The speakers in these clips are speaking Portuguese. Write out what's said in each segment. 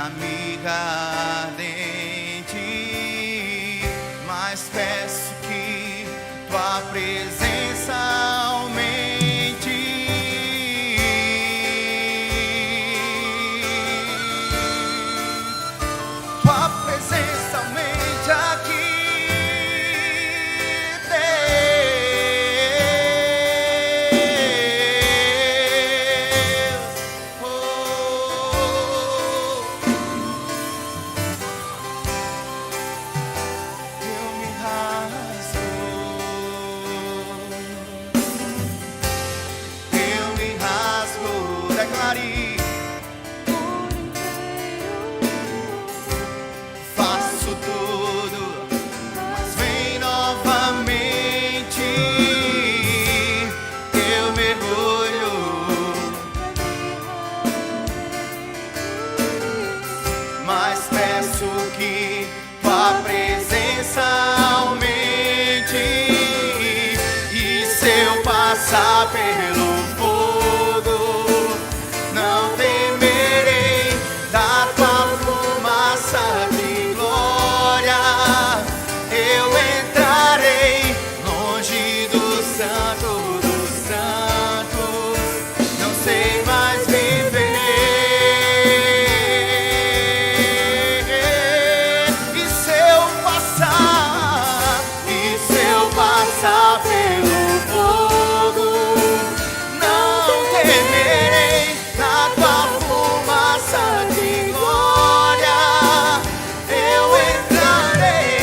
amiga ardente, mas peço que tua presença aumente. Tua presença aumente aqui. Faço tudo, mas vem novamente. Eu mergulho, mas peço que tua presença aumente. E se eu passar pelo fogo, não temerei da tua fumaça de glória. Eu entrarei longe do santo dos santos, não sei mais viver. E se eu passar pelo fogo, não temerei da tua fumaça de glória. Eu entrarei,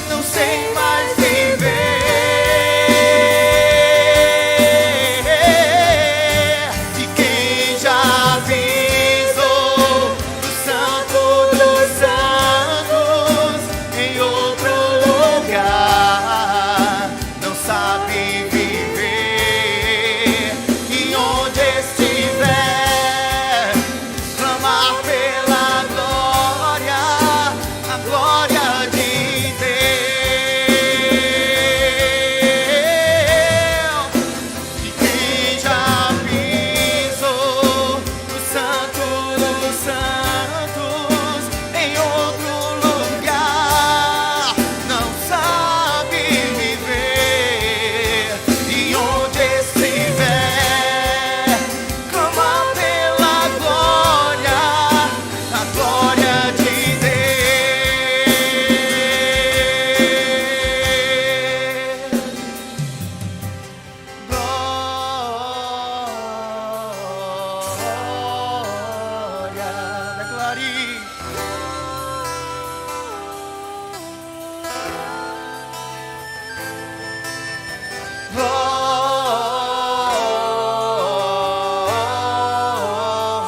não sei mais viver. E quem já pisou no santo dos santos em outro lugar não sabe viver. E onde estiver, clamar pela glória, a glória de Deus. E quem já pisou no santo dos santos em outro lugar não sabe viver. E onde estiver, clamar pela glória, a glória de Deus. Glória, declare.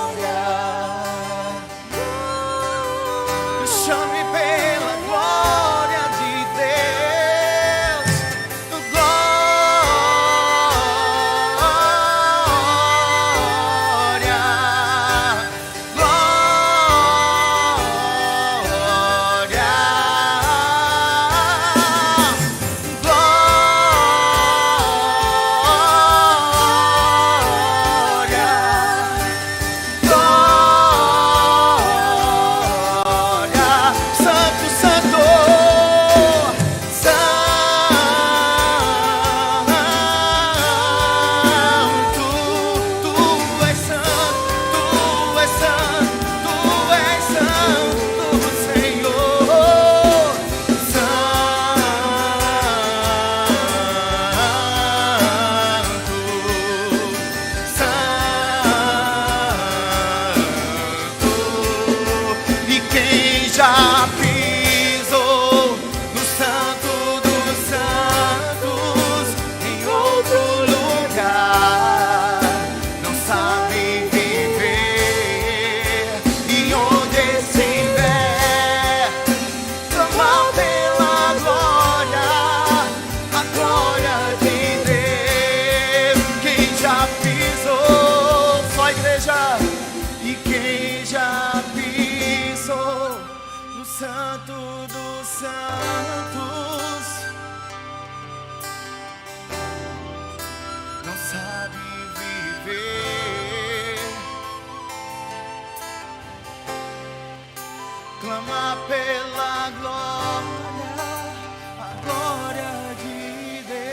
Glória, chame pela glória de Deus. Glória, Santo, Santo, Santo, Tu és santo, Tu és santo, Tu és santo, Senhor. Santo, e quem já pisou no santo dos santos em outro lugar não sabe viver. E onde estiver, clamar pela glória, a glória de Deus. Quem já pisou, só a igreja. E quem já pisou no santo dos santos não sabe viver. Toma pela glória, a glória de Deus.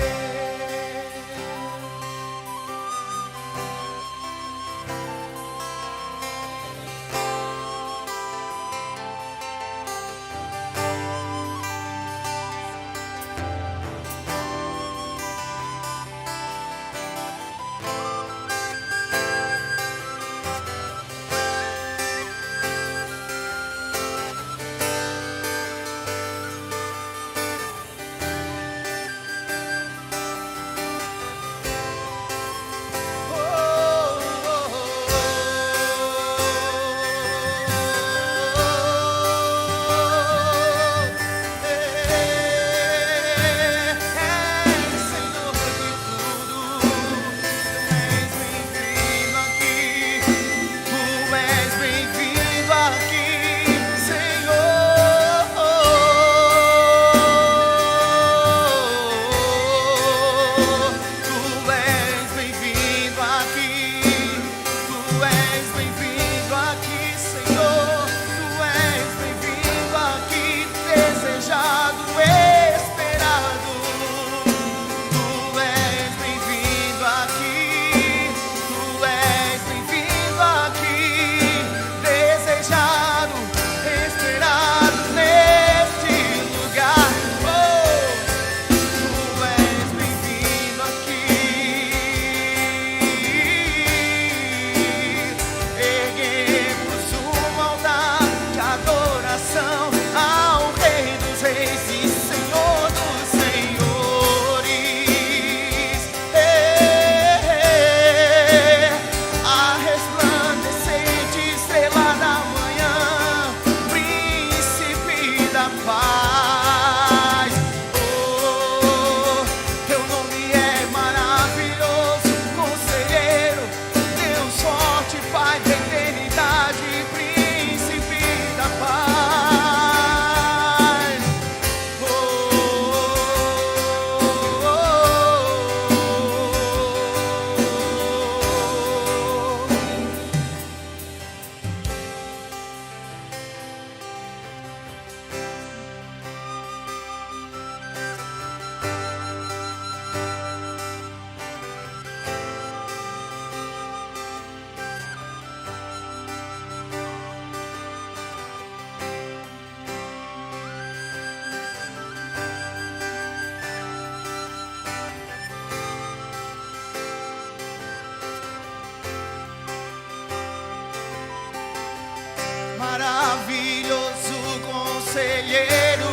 Maravilhoso conselheiro,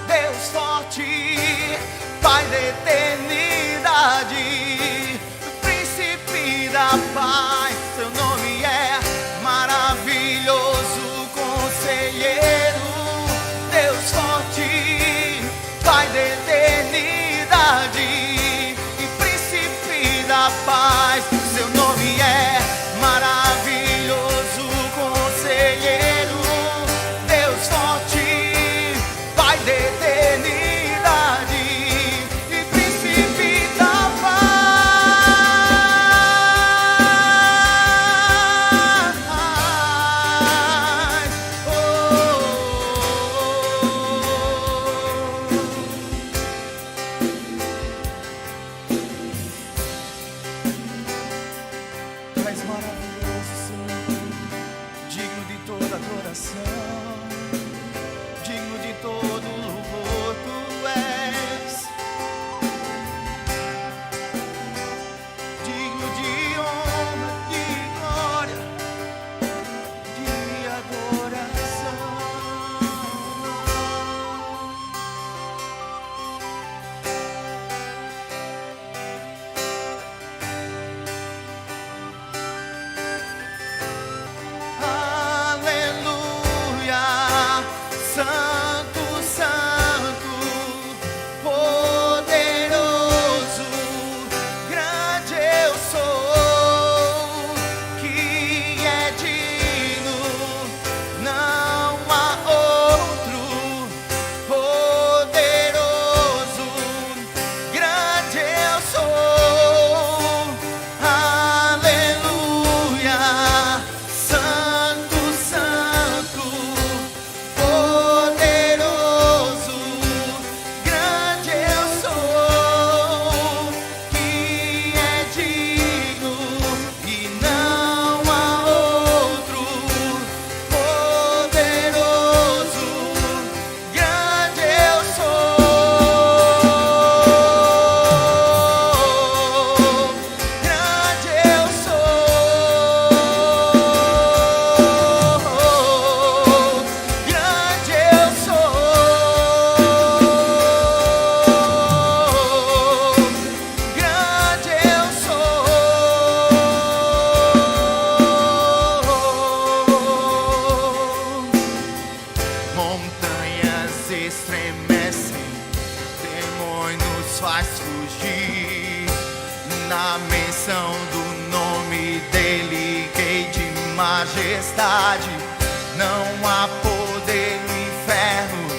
Deus forte, Pai da eternidade, príncipe da paz, seu nome é maravilhoso conselheiro, Deus forte, Pai da eternidade e príncipe da paz, seu nome é maravilhoso conselheiro, Deus forte, Pai da eternidade e príncipe da paz. Tu és maravilhoso, Senhor, digno de toda adoração, digno de todo louvor. Tu és digno de honra, de glória, de adoração. na menção do nome dele, Rei de majestade. Não há poder no inferno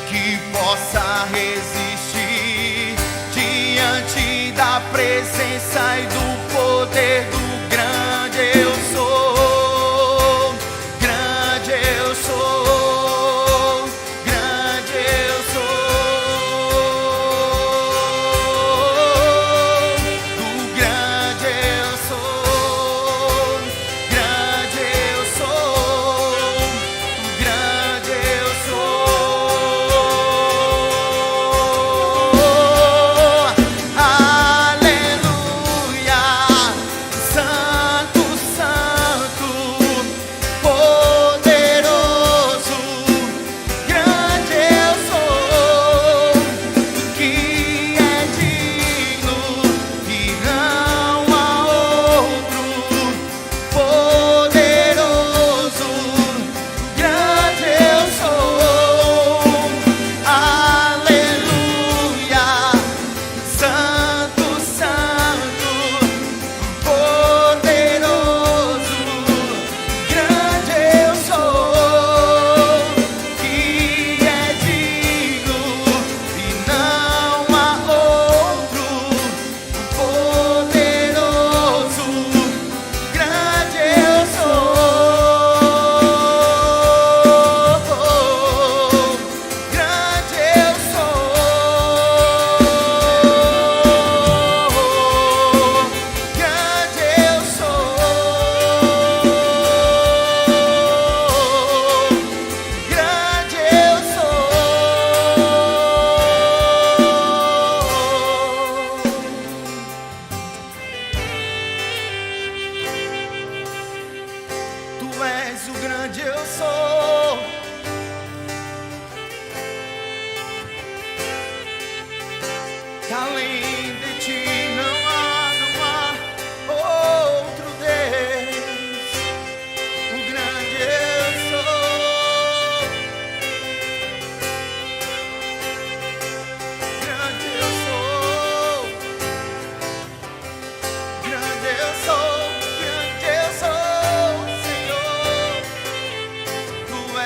que possa resistir diante da presença e do poder do grande eu sou. Grande eu sou. Grande eu sou. Do grande eu sou. Grande eu sou. Do grande eu sou. Aleluia. Santo, santo, poderoso, grande eu sou, que é digno e não há outro. Poderoso, grande eu sou. Aleluia. Santo, santo, poderoso, grande eu sou, que é digno e não há outro. Poderoso, grande eu sou. Grande eu sou. Grande eu sou. Grande eu sou. Tu és o grande eu sou. Além de ti não há outro Deus. O grande eu sou. Grande eu sou. Grande eu sou. Grande eu sou, Senhor. Tu és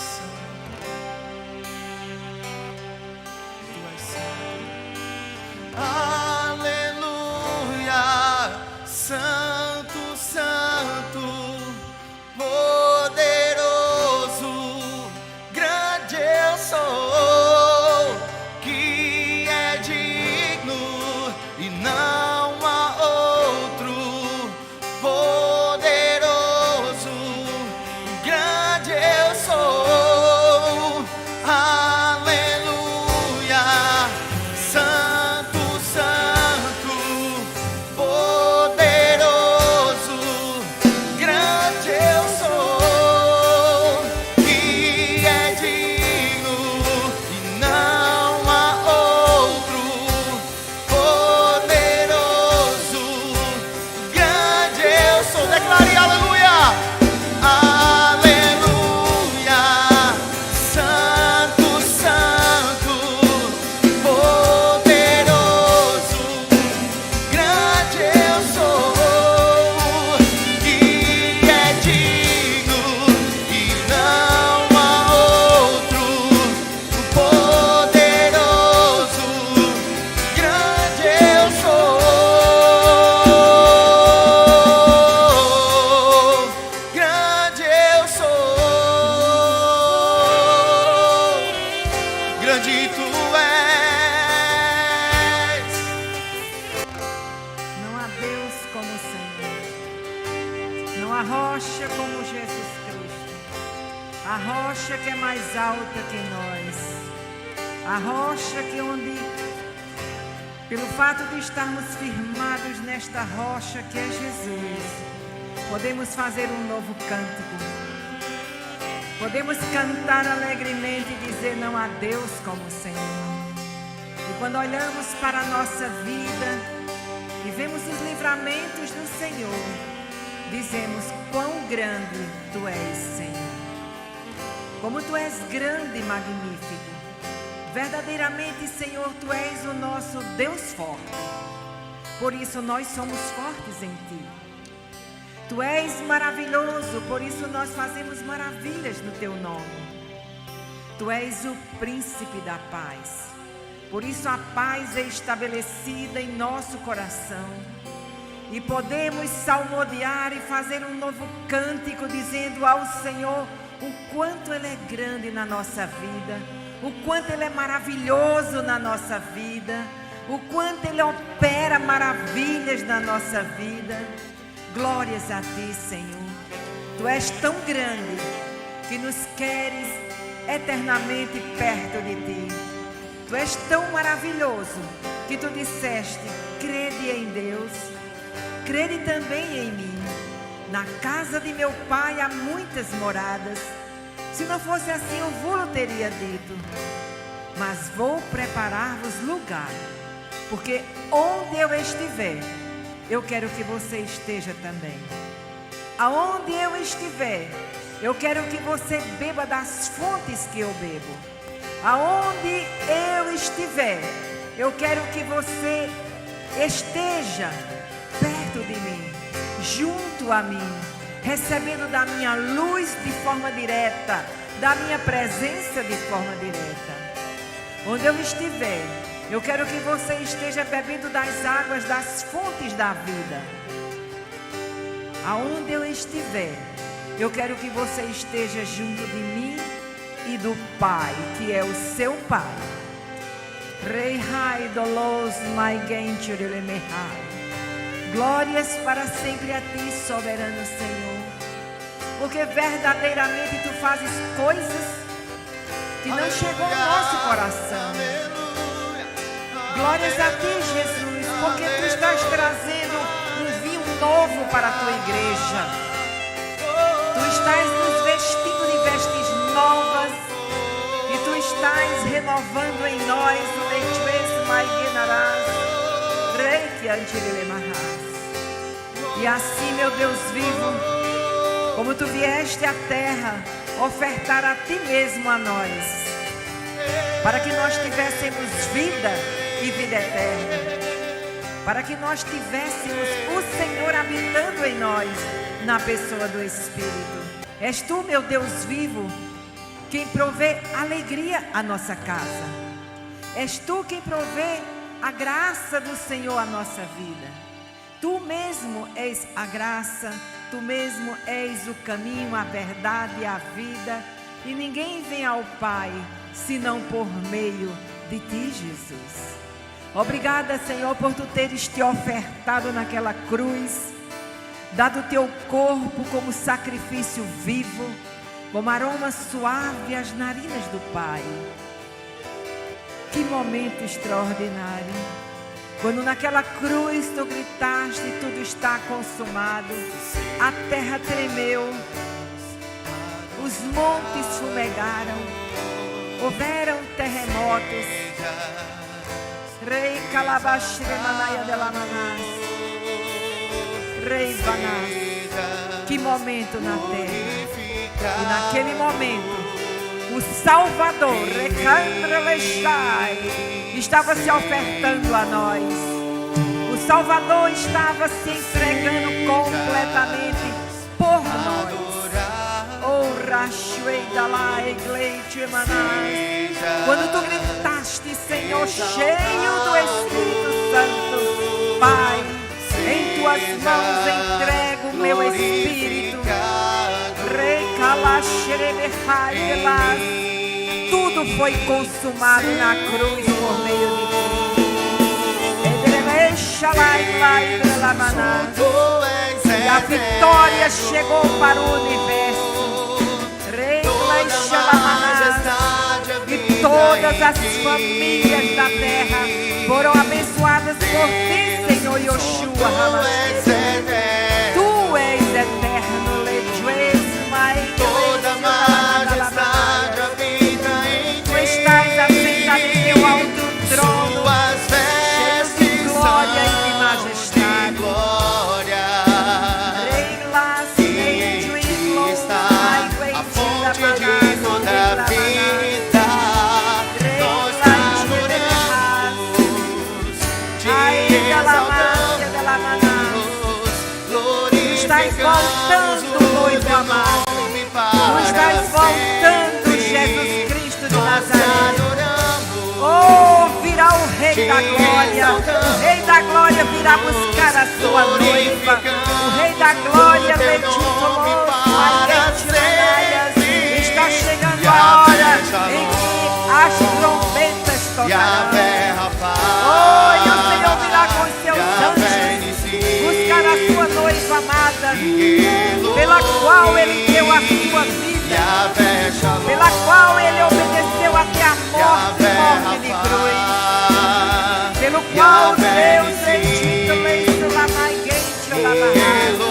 santo. Tu és santo. Aleluia. Santo, santo, poderoso, grande eu sou, que é digno e não há outro. Poderoso, grande eu sou. Aleluia. Santo, santo, poderoso, grande eu sou, que é digno e não há outro. Poderoso, grande eu sou. Declare aleluia. Aleluia. Santo, santo, poderoso, grande eu sou, que é digno e não há outro. Poderoso, grande eu sou. Grande eu sou. Grande tu és. Não há Deus como o Senhor. Não há rocha como Jesus Cristo. A rocha que é mais alta que nós. A rocha que onde, pelo fato de estarmos firmados nesta rocha que é Jesus, podemos fazer um novo cântico. Podemos cantar alegremente e dizer: não há Deus como o Senhor. E quando olhamos para a nossa vida e vemos os livramentos do Senhor, dizemos: quão grande Tu és, Senhor. Como Tu és grande e magnífico. Verdadeiramente, Senhor, Tu és o nosso Deus forte. Por isso nós somos fortes em Ti. Tu és maravilhoso, por isso nós fazemos maravilhas no Teu nome. Tu és o príncipe da paz. Por isso a paz é estabelecida em nosso coração. E podemos salmodiar e fazer um novo cântico dizendo ao Senhor o quanto Ele é grande na nossa vida, o quanto Ele é maravilhoso na nossa vida, o quanto Ele opera maravilhas na nossa vida. Glórias a Ti, Senhor. Tu és tão grande que nos queres eternamente perto de Ti. Tu és tão maravilhoso que Tu disseste: crede em Deus, crede também em mim. Na casa de meu Pai há muitas moradas. Se não fosse assim, eu vos teria dito. Mas vou preparar-vos lugar, porque onde eu estiver, eu quero que você esteja também. Aonde eu estiver, eu quero que você beba das fontes que eu bebo. Aonde eu estiver, eu quero que você esteja perto de mim, junto a mim, recebendo da minha luz de forma direta, da minha presença de forma direta. Onde eu estiver, eu quero que você esteja bebendo das águas das fontes da vida. Aonde eu estiver, eu quero que você esteja junto de mim e do Pai, que é o seu Pai. Rei Rai Dolos Mai Genturemehai. Glórias para sempre a Ti, soberano Senhor. Porque verdadeiramente Tu fazes coisas que não chegou ao nosso coração. Glórias a Ti, Jesus, porque Tu estás trazendo um vinho novo para a Tua igreja. Tu estás nos vestindo de vestes novas e Tu estás renovando em nós o leitues maigenarás, reiki antilemarás. E assim, meu Deus vivo, como Tu vieste à terra ofertar a Ti mesmo a nós, para que nós tivéssemos vida e vida eterna, para que nós tivéssemos o Senhor habitando em nós, na pessoa do Espírito. És Tu, meu Deus vivo, quem provê alegria à nossa casa. És Tu quem provê a graça do Senhor à nossa vida. Tu mesmo és a graça, Tu mesmo és o caminho, a verdade e a vida. E ninguém vem ao Pai, senão por meio de Ti, Jesus. Obrigada, Senhor, por Tu teres Te ofertado naquela cruz, dado o Teu corpo como sacrifício vivo, como aroma suave às narinas do Pai. Que momento extraordinário! Quando naquela cruz Tu gritaste: tudo está consumado. A terra tremeu, os montes fumegaram, houveram terremotos. Rei Calabashremanaya de la Manás, Rei Banás. Que momento na terra! E naquele momento, o Salvador, Recandra Leshai, estava se ofertando a nós. O Salvador estava se entregando completamente por nós. Oh, Rashuei Dalai Gleite Manás. Quando Tu gritaste, Senhor, cheio do Espírito Santo: Pai, em Tuas mãos entrego o meu Espírito. Tudo foi consumado na cruz por meio de Ti. E a vitória chegou para o universo. E todas as famílias da terra foram abençoadas por Ti, Senhor Yoshua HaMashiach. Tu és eterno, toda Rei da Glória. O Rei da Glória virá buscar a sua noiva. O Rei da Glória, Letícia, está chegando a hora em que as trombetas tocarão. Oh, e o Senhor virá com os seus anjos buscar a sua noiva amada, pela qual Ele deu a sua vida, pela qual Ele obedeceu até a morte de cruz, pelo qual Deus bendito leito lá na igreja da barraca.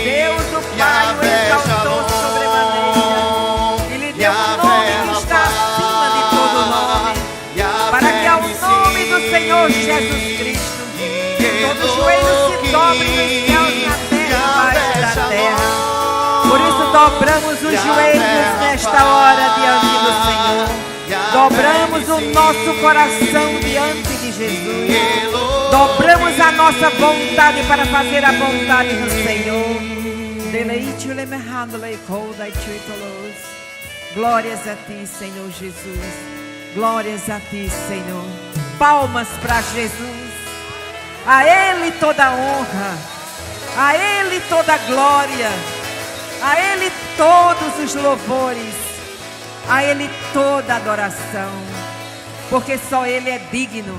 Deus o Pai o exaltou sobremaneira e lhe deu um nome que está acima de todo nome, para que ao nome do Senhor Jesus Cristo todo joelho se dobre nos céus, na terra e debaixo da terra. Por isso dobramos os joelhos nesta hora diante do Senhor. Dobramos o nosso coração diante de Jesus. Dobramos a nossa vontade para fazer a vontade do Senhor. Glórias a ti, Senhor Jesus. Glórias a ti, Senhor. Palmas para Jesus. A Ele toda honra, a Ele toda glória, a Ele todos os louvores, a Ele toda adoração, porque só Ele é digno,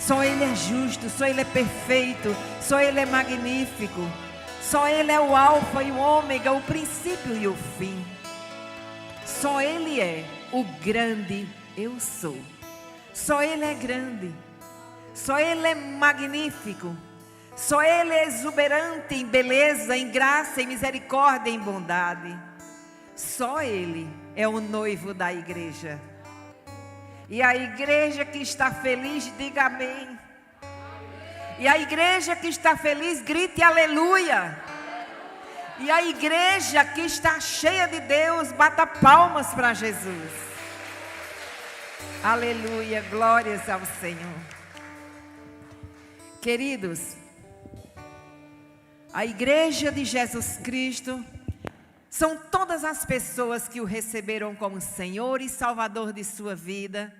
só Ele é justo, só Ele é perfeito, só Ele é magnífico, só Ele é o alfa e o ômega, o princípio e o fim. Só Ele é o grande eu sou, só Ele é grande. Só Ele é magnífico, só Ele é exuberante em beleza, em graça, em misericórdia, em bondade. Só Ele é o noivo da igreja. E a igreja que está feliz, diga amém. E a igreja que está feliz, grite aleluia. E a igreja que está cheia de Deus, bata palmas para Jesus. Aleluia, glórias ao Senhor. Queridos, a igreja de Jesus Cristo são todas as pessoas que o receberam como Senhor e Salvador de sua vida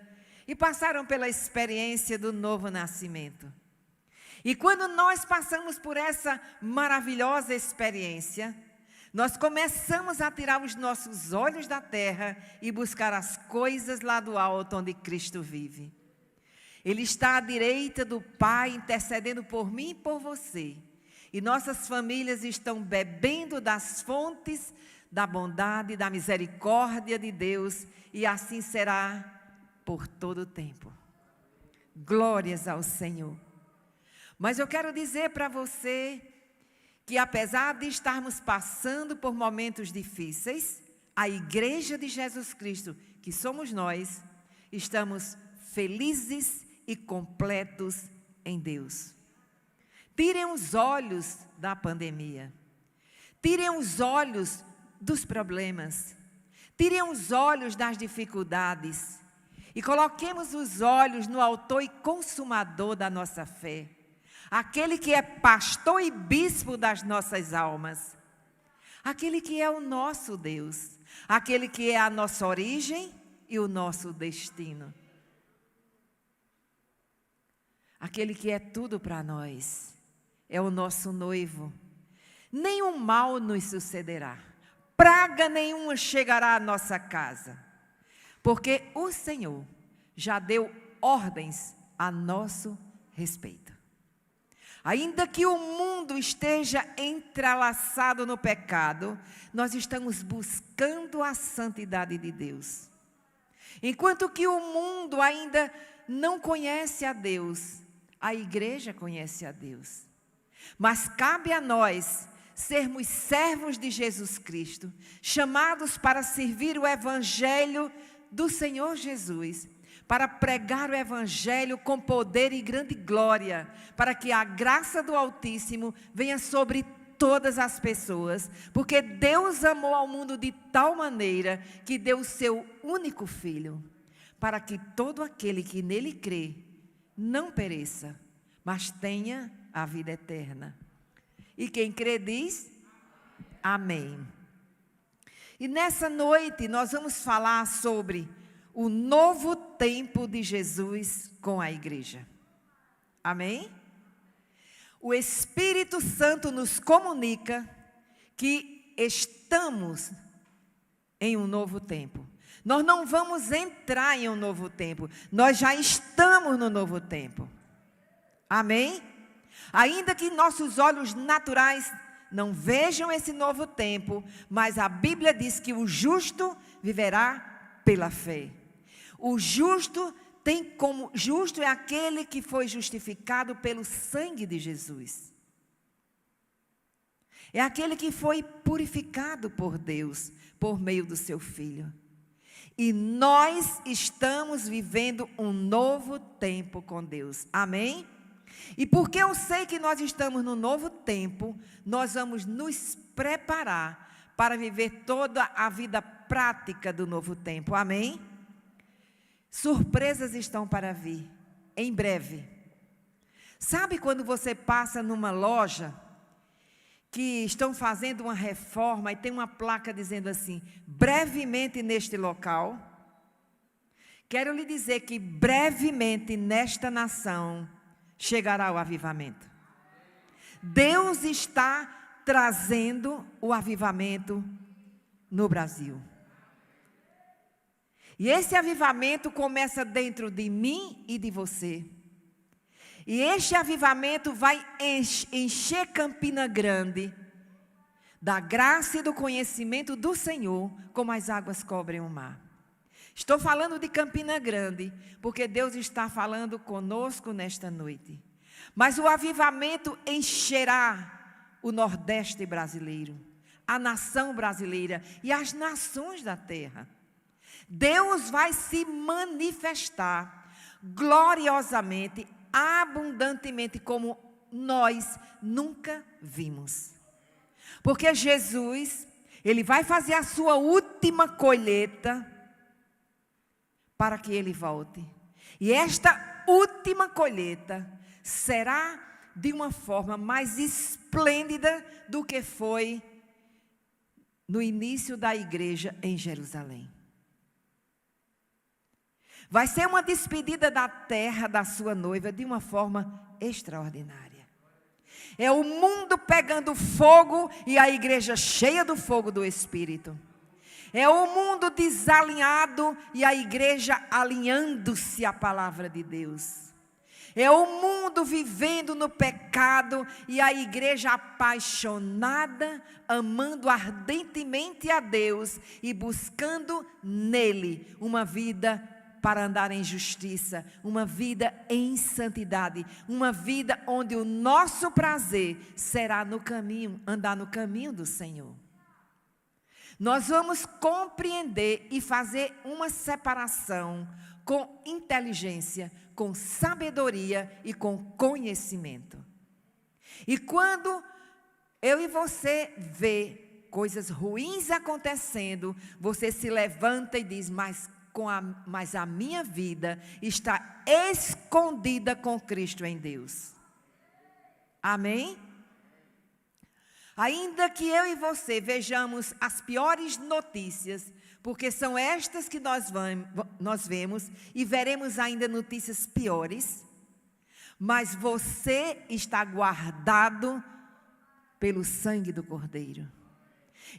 e passaram pela experiência do novo nascimento. E quando nós passamos por essa maravilhosa experiência, nós começamos a tirar os nossos olhos da terra e buscar as coisas lá do alto onde Cristo vive. Ele está à direita do Pai, intercedendo por mim e por você. E nossas famílias estão bebendo das fontes da bondade, da misericórdia de Deus. E assim será por todo o tempo. Glórias ao Senhor. Mas eu quero dizer para você que apesar de estarmos passando por momentos difíceis, a igreja de Jesus Cristo, que somos nós, estamos felizes e completos em Deus. Tirem os olhos da pandemia. Tirem os olhos dos problemas. Tirem os olhos das dificuldades. E coloquemos os olhos no autor e consumador da nossa fé. Aquele que é pastor e bispo das nossas almas. Aquele que é o nosso Deus. Aquele que é a nossa origem e o nosso destino. Aquele que é tudo para nós, é o nosso noivo. Nenhum mal nos sucederá, praga nenhuma chegará à nossa casa, porque o Senhor já deu ordens a nosso respeito. Ainda que o mundo esteja entrelaçado no pecado, nós estamos buscando a santidade de Deus. Enquanto que o mundo ainda não conhece a Deus, a igreja conhece a Deus. Mas cabe a nós sermos servos de Jesus Cristo, chamados para servir o evangelho do Senhor Jesus, para pregar o evangelho com poder e grande glória, para que a graça do Altíssimo venha sobre todas as pessoas, porque Deus amou ao mundo de tal maneira que deu o seu único Filho, para que todo aquele que nele crê não pereça, mas tenha a vida eterna. E quem crê diz, amém. E nessa noite nós vamos falar sobre o novo tempo de Jesus com a igreja. Amém? O Espírito Santo nos comunica que estamos em um novo tempo. Nós não vamos entrar em um novo tempo, nós já estamos no novo tempo. Amém? Ainda que nossos olhos naturais não vejam esse novo tempo, mas a Bíblia diz que o justo viverá pela fé. O justo justo é aquele que foi justificado pelo sangue de Jesus. É aquele que foi purificado por Deus, por meio do seu Filho. E nós estamos vivendo um novo tempo com Deus. Amém? E porque eu sei que nós estamos no novo tempo, nós vamos nos preparar para viver toda a vida prática do novo tempo. Amém? Surpresas estão para vir, em breve. Sabe quando você passa numa loja que estão fazendo uma reforma e tem uma placa dizendo assim, brevemente neste local? Quero lhe dizer que brevemente nesta nação chegará o avivamento. Deus está trazendo o avivamento no Brasil. E esse avivamento começa dentro de mim e de você. E este avivamento vai encher Campina Grande da graça e do conhecimento do Senhor, como as águas cobrem o mar. Estou falando de Campina Grande, porque Deus está falando conosco nesta noite. Mas o avivamento encherá o Nordeste brasileiro, a nação brasileira e as nações da terra. Deus vai se manifestar gloriosamente, abundantemente, como nós nunca vimos. Porque Jesus, Ele vai fazer a sua última colheita para que Ele volte. E esta última colheita será de uma forma mais esplêndida do que foi no início da igreja em Jerusalém. Vai ser uma despedida da terra, da sua noiva, de uma forma extraordinária. É o mundo pegando fogo e a igreja cheia do fogo do Espírito. É o mundo desalinhado e a igreja alinhando-se à palavra de Deus. É o mundo vivendo no pecado e a igreja apaixonada, amando ardentemente a Deus e buscando nele uma vida para andar em justiça, uma vida em santidade, uma vida onde o nosso prazer será no caminho, andar no caminho do Senhor. Nós vamos compreender e fazer uma separação com inteligência, com sabedoria e com conhecimento. E quando eu e você vê coisas ruins acontecendo, você se levanta e diz, mas a minha vida está escondida com Cristo em Deus. Amém? Ainda que eu e você vejamos as piores notícias, porque são estas que nós vemos e veremos ainda notícias piores, mas você está guardado pelo sangue do Cordeiro.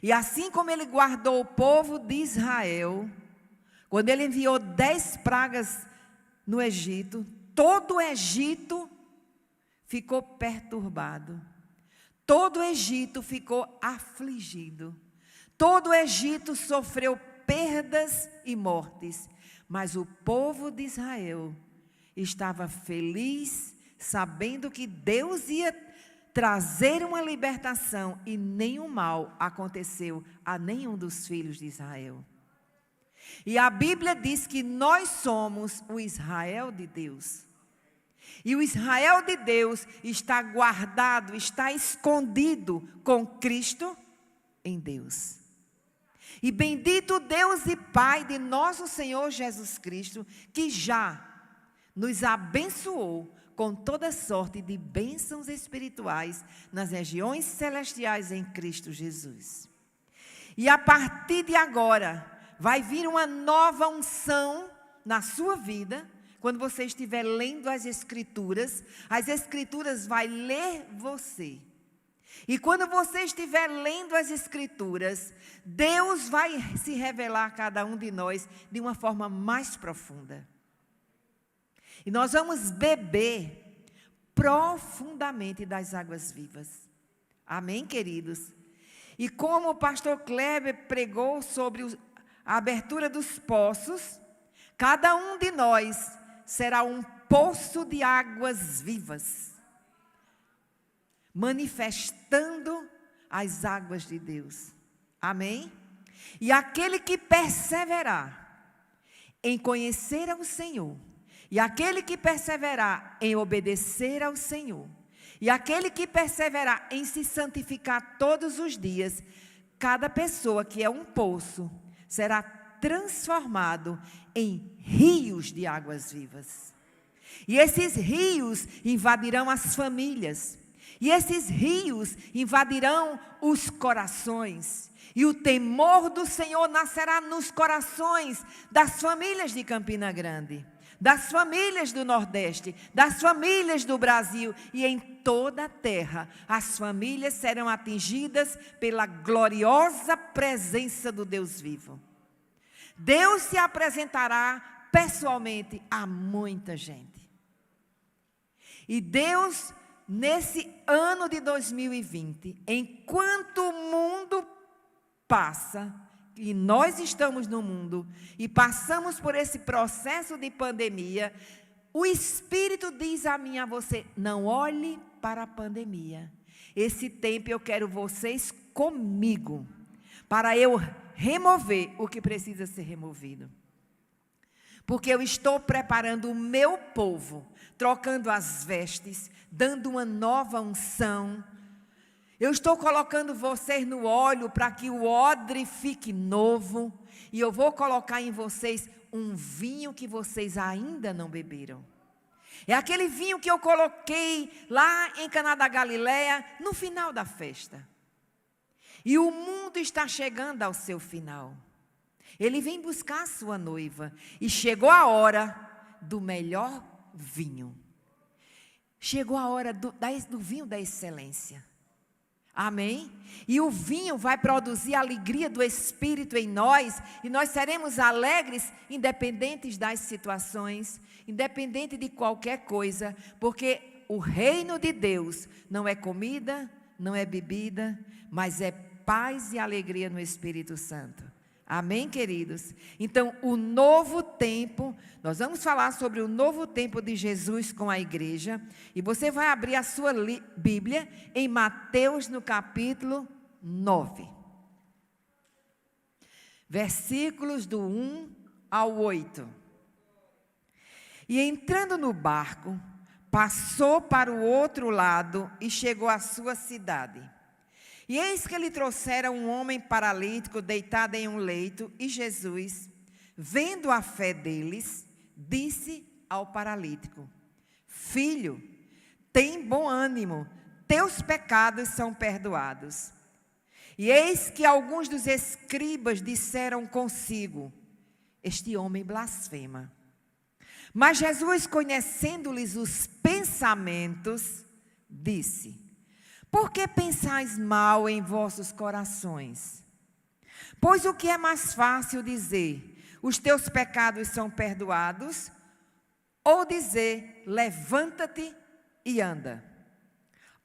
E assim como Ele guardou o povo de Israel, quando Ele enviou 10 pragas no Egito, todo o Egito ficou perturbado. Todo o Egito ficou afligido. Todo o Egito sofreu perdas e mortes. Mas o povo de Israel estava feliz, sabendo que Deus ia trazer uma libertação e nenhum mal aconteceu a nenhum dos filhos de Israel. E a Bíblia diz que nós somos o Israel de Deus. E o Israel de Deus está guardado, está escondido com Cristo em Deus. E bendito Deus e Pai de nosso Senhor Jesus Cristo, que já nos abençoou com toda sorte de bênçãos espirituais nas regiões celestiais em Cristo Jesus. E a partir de agora, vai vir uma nova unção na sua vida. Quando você estiver lendo as Escrituras vai ler você. E quando você estiver lendo as Escrituras, Deus vai se revelar a cada um de nós de uma forma mais profunda. E nós vamos beber profundamente das águas vivas. Amém, queridos? E como o pastor Kleber pregou sobre a abertura dos poços, cada um de nós será um poço de águas vivas, manifestando as águas de Deus. Amém? E aquele que perseverar em conhecer ao Senhor, e aquele que perseverar em obedecer ao Senhor, e aquele que perseverar em se santificar todos os dias, cada pessoa que é um poço será transformado em rios de águas vivas. E esses rios invadirão as famílias. E esses rios invadirão os corações. E o temor do Senhor nascerá nos corações das famílias de Campina Grande, das famílias do Nordeste, das famílias do Brasil e em toda a terra. As famílias serão atingidas pela gloriosa presença do Deus vivo. Deus se apresentará pessoalmente a muita gente. E Deus, nesse ano de 2020, enquanto o mundo passa, e nós estamos no mundo, e passamos por esse processo de pandemia, o Espírito diz a mim e a você, não olhe para a pandemia. Esse tempo eu quero vocês comigo, para eu remover o que precisa ser removido. Porque eu estou preparando o meu povo, trocando as vestes, dando uma nova unção. Eu estou colocando vocês no óleo para que o odre fique novo. E eu vou colocar em vocês um vinho que vocês ainda não beberam. É aquele vinho que eu coloquei lá em Caná da Galileia, no final da festa. E o mundo está chegando ao seu final. Ele vem buscar a sua noiva. E chegou a hora do melhor vinho. Chegou a hora do vinho da excelência. Amém? E o vinho vai produzir a alegria do Espírito em nós. E nós seremos alegres, independentes das situações, independente de qualquer coisa. Porque o reino de Deus não é comida, não é bebida, mas é paz e alegria no Espírito Santo. Amém, queridos? Então, o novo tempo, nós vamos falar sobre o novo tempo de Jesus com a igreja. E você vai abrir a sua Bíblia em Mateus, no capítulo 9. Versículos do 1 ao 8. E entrando no barco, passou para o outro lado e chegou à sua cidade. E eis que lhe trouxeram um homem paralítico deitado em um leito, e Jesus, vendo a fé deles, disse ao paralítico: Filho, tem bom ânimo, teus pecados são perdoados. E eis que alguns dos escribas disseram consigo: Este homem blasfema. Mas Jesus, conhecendo-lhes os pensamentos, disse: Por que pensais mal em vossos corações? Pois o que é mais fácil dizer, os teus pecados são perdoados, ou dizer, levanta-te e anda?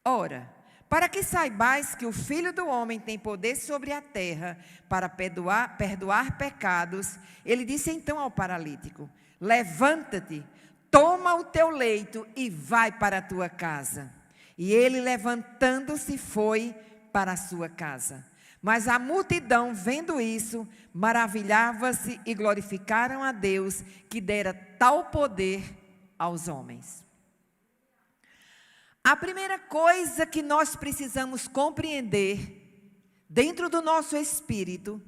Ora, para que saibais que o Filho do Homem tem poder sobre a terra para perdoar pecados, ele disse então ao paralítico: levanta-te, toma o teu leito e vai para a tua casa. E ele, levantando-se, foi para a sua casa. Mas a multidão, vendo isso, maravilhava-se e glorificaram a Deus, que dera tal poder aos homens. A primeira coisa que nós precisamos compreender dentro do nosso espírito,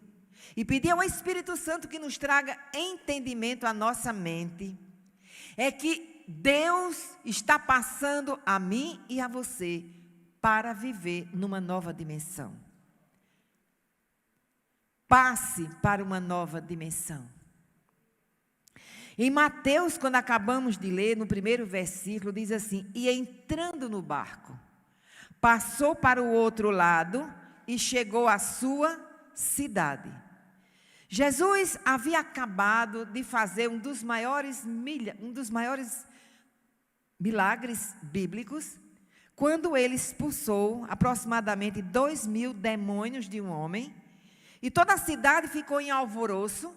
e pedir ao Espírito Santo que nos traga entendimento à nossa mente, é que Deus está passando a mim e a você para viver numa nova dimensão. passe para uma nova dimensão. Em Mateus, quando acabamos de ler, no primeiro versículo, diz assim: e entrando no barco, passou para o outro lado e chegou à sua cidade. Jesus havia acabado de fazer um dos maiores milagres bíblicos, quando ele expulsou aproximadamente 2.000 demônios de um homem, e toda a cidade ficou em alvoroço,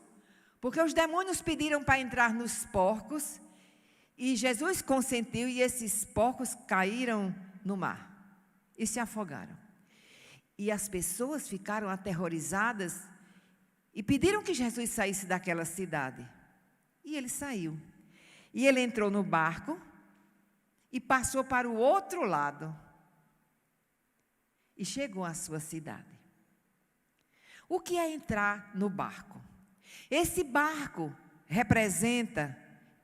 porque os demônios pediram para entrar nos porcos, e Jesus consentiu, e esses porcos caíram no mar e se afogaram. E as pessoas ficaram aterrorizadas e pediram que Jesus saísse daquela cidade. E ele saiu. E ele entrou no barco e passou para o outro lado e chegou à sua cidade. O que é entrar no barco? Esse barco representa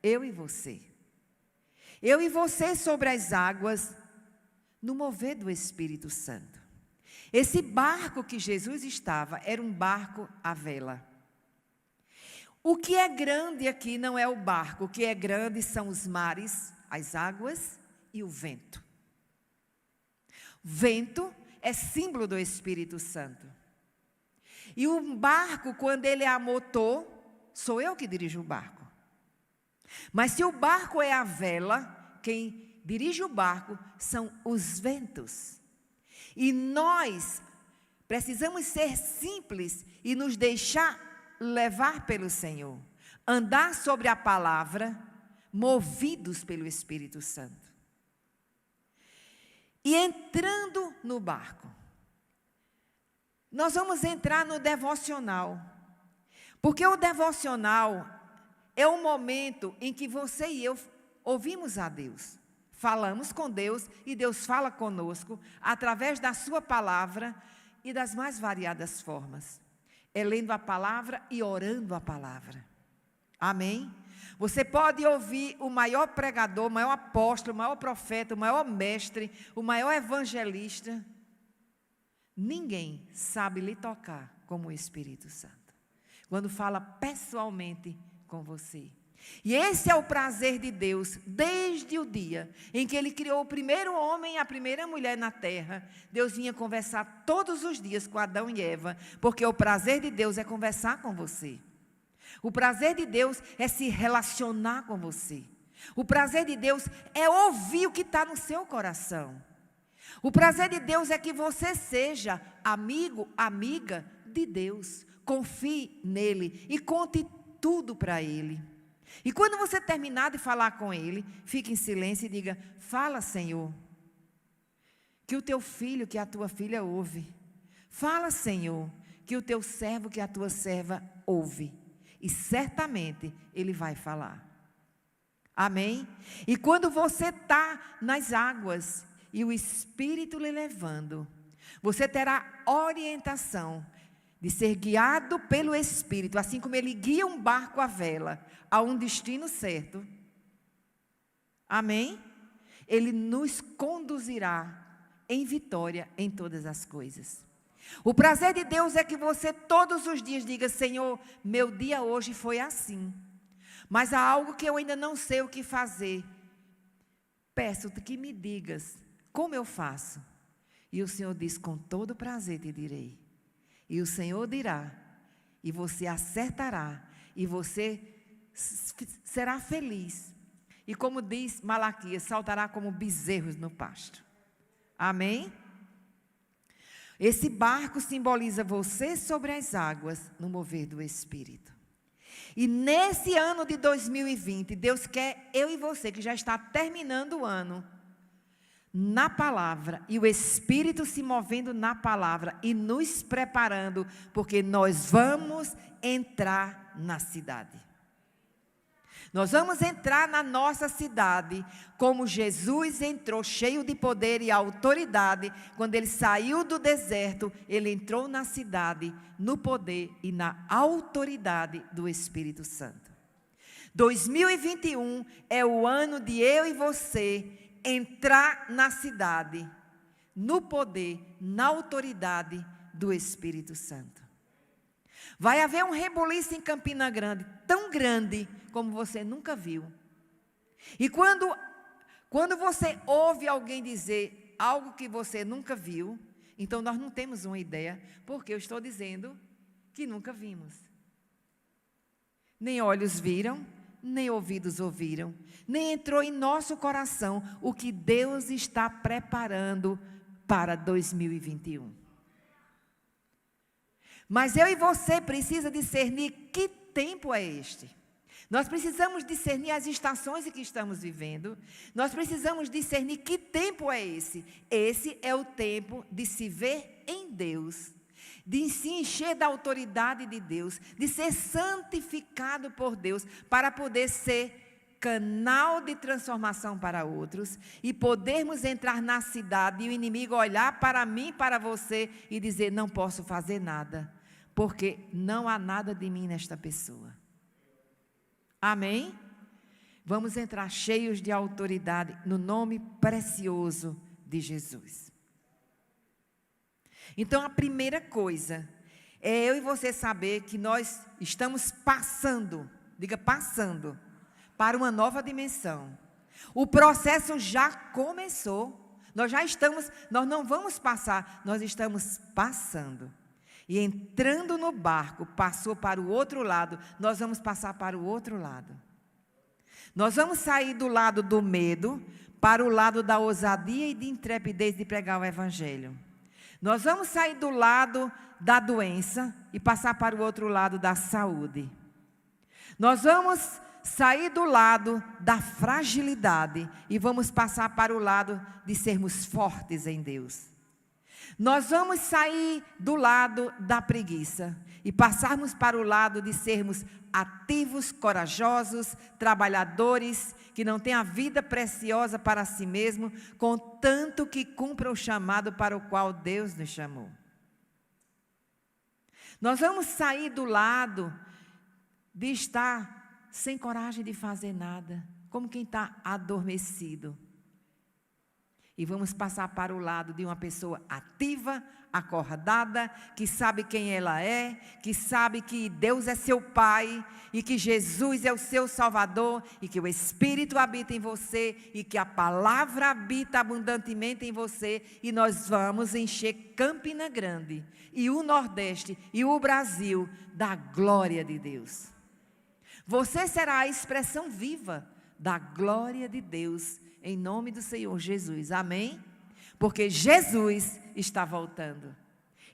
eu e você. Eu e você sobre as águas, no mover do Espírito Santo. Esse barco que Jesus estava era um barco à vela. O que é grande aqui não é o barco, o que é grande são os mares, as águas e o vento. Vento é símbolo do Espírito Santo. E o barco, quando ele é a motor, sou eu que dirijo o barco. Mas se o barco é a vela, quem dirige o barco são os ventos. E nós precisamos ser simples e nos deixar levar pelo Senhor. Andar sobre a palavra, movidos pelo Espírito Santo. E entrando no barco, nós vamos entrar no devocional. Porque o devocional é o momento em que você e eu ouvimos a Deus. Falamos com Deus e Deus fala conosco através da sua palavra e das mais variadas formas. É lendo a palavra e orando a palavra. Amém? Você pode ouvir o maior pregador, o maior apóstolo, o maior profeta, o maior mestre, o maior evangelista. Ninguém sabe lhe tocar como o Espírito Santo, quando fala pessoalmente com você. E esse é o prazer de Deus, desde o dia em que Ele criou o primeiro homem e a primeira mulher na terra. Deus vinha conversar todos os dias com Adão e Eva, porque o prazer de Deus é conversar com você. O prazer de Deus é se relacionar com você. O prazer de Deus é ouvir o que está no seu coração. O prazer de Deus é que você seja amigo, amiga de Deus. Confie nele e conte tudo para Ele. E quando você terminar de falar com Ele, fique em silêncio e diga: fala, Senhor, que o teu filho, que a tua filha ouve. Fala, Senhor, que o teu servo, que a tua serva ouve. E certamente Ele vai falar. Amém? E quando você está nas águas e o Espírito lhe levando, você terá orientação de ser guiado pelo Espírito, assim como Ele guia um barco à vela a um destino certo. Amém? Ele nos conduzirá em vitória em todas as coisas. O prazer de Deus é que você todos os dias diga: Senhor, meu dia hoje foi assim, mas há algo que eu ainda não sei o que fazer. Peço-te que me digas como eu faço. E o Senhor diz: com todo prazer te direi. E o Senhor dirá, e você acertará, e você será feliz. E como diz Malaquias, saltará como bezerros no pasto. Amém? Esse barco simboliza você sobre as águas no mover do Espírito. E nesse ano de 2020, Deus quer eu e você, que já está terminando o ano, na palavra, e o Espírito se movendo na palavra e nos preparando, porque nós vamos entrar na cidade. Nós vamos entrar na nossa cidade, como Jesus entrou, cheio de poder e autoridade. Quando Ele saiu do deserto, Ele entrou na cidade, no poder e na autoridade do Espírito Santo. 2021 é o ano de eu e você entrar na cidade, no poder, na autoridade do Espírito Santo. Vai haver um rebuliço em Campina Grande, tão grande como você nunca viu. E quando você ouve alguém dizer algo que você nunca viu, então nós não temos uma ideia, porque eu estou dizendo que nunca vimos. Nem olhos viram, nem ouvidos ouviram, nem entrou em nosso coração o que Deus está preparando para 2021. Mas eu e você precisa discernir que tempo é este. Nós precisamos discernir as estações em que estamos vivendo. Nós precisamos discernir que tempo é esse. Esse é o tempo de se ver em Deus, de se encher da autoridade de Deus, de ser santificado por Deus, para poder ser canal de transformação para outros e podermos entrar na cidade e o inimigo olhar para mim, para você e dizer: não posso fazer nada, porque não há nada de mim nesta pessoa. Amém? Vamos entrar cheios de autoridade no nome precioso de Jesus. Então, a primeira coisa é eu e você saber que nós estamos passando, diga passando, para uma nova dimensão. O processo já começou. Nós não vamos passar, nós estamos passando. E entrando no barco, passou para o outro lado, nós vamos passar para o outro lado. Nós vamos sair do lado do medo para o lado da ousadia e de intrepidez de pregar o Evangelho. Nós vamos sair do lado da doença e passar para o outro lado da saúde. Nós vamos sair do lado da fragilidade e vamos passar para o lado de sermos fortes em Deus. Nós vamos sair do lado da preguiça e passarmos para o lado de sermos ativos, corajosos, trabalhadores, que não têm a vida preciosa para si mesmo, contanto que cumpra o chamado para o qual Deus nos chamou. Nós vamos sair do lado de estar sem coragem de fazer nada, como quem está adormecido. E vamos passar para o lado de uma pessoa ativa, acordada, que sabe quem ela é, que sabe que Deus é seu Pai, e que Jesus é o seu Salvador, e que o Espírito habita em você, e que a palavra habita abundantemente em você, e nós vamos encher Campina Grande, e o Nordeste, e o Brasil, da glória de Deus. Você será a expressão viva da glória de Deus, em nome do Senhor Jesus, amém? Porque Jesus está voltando.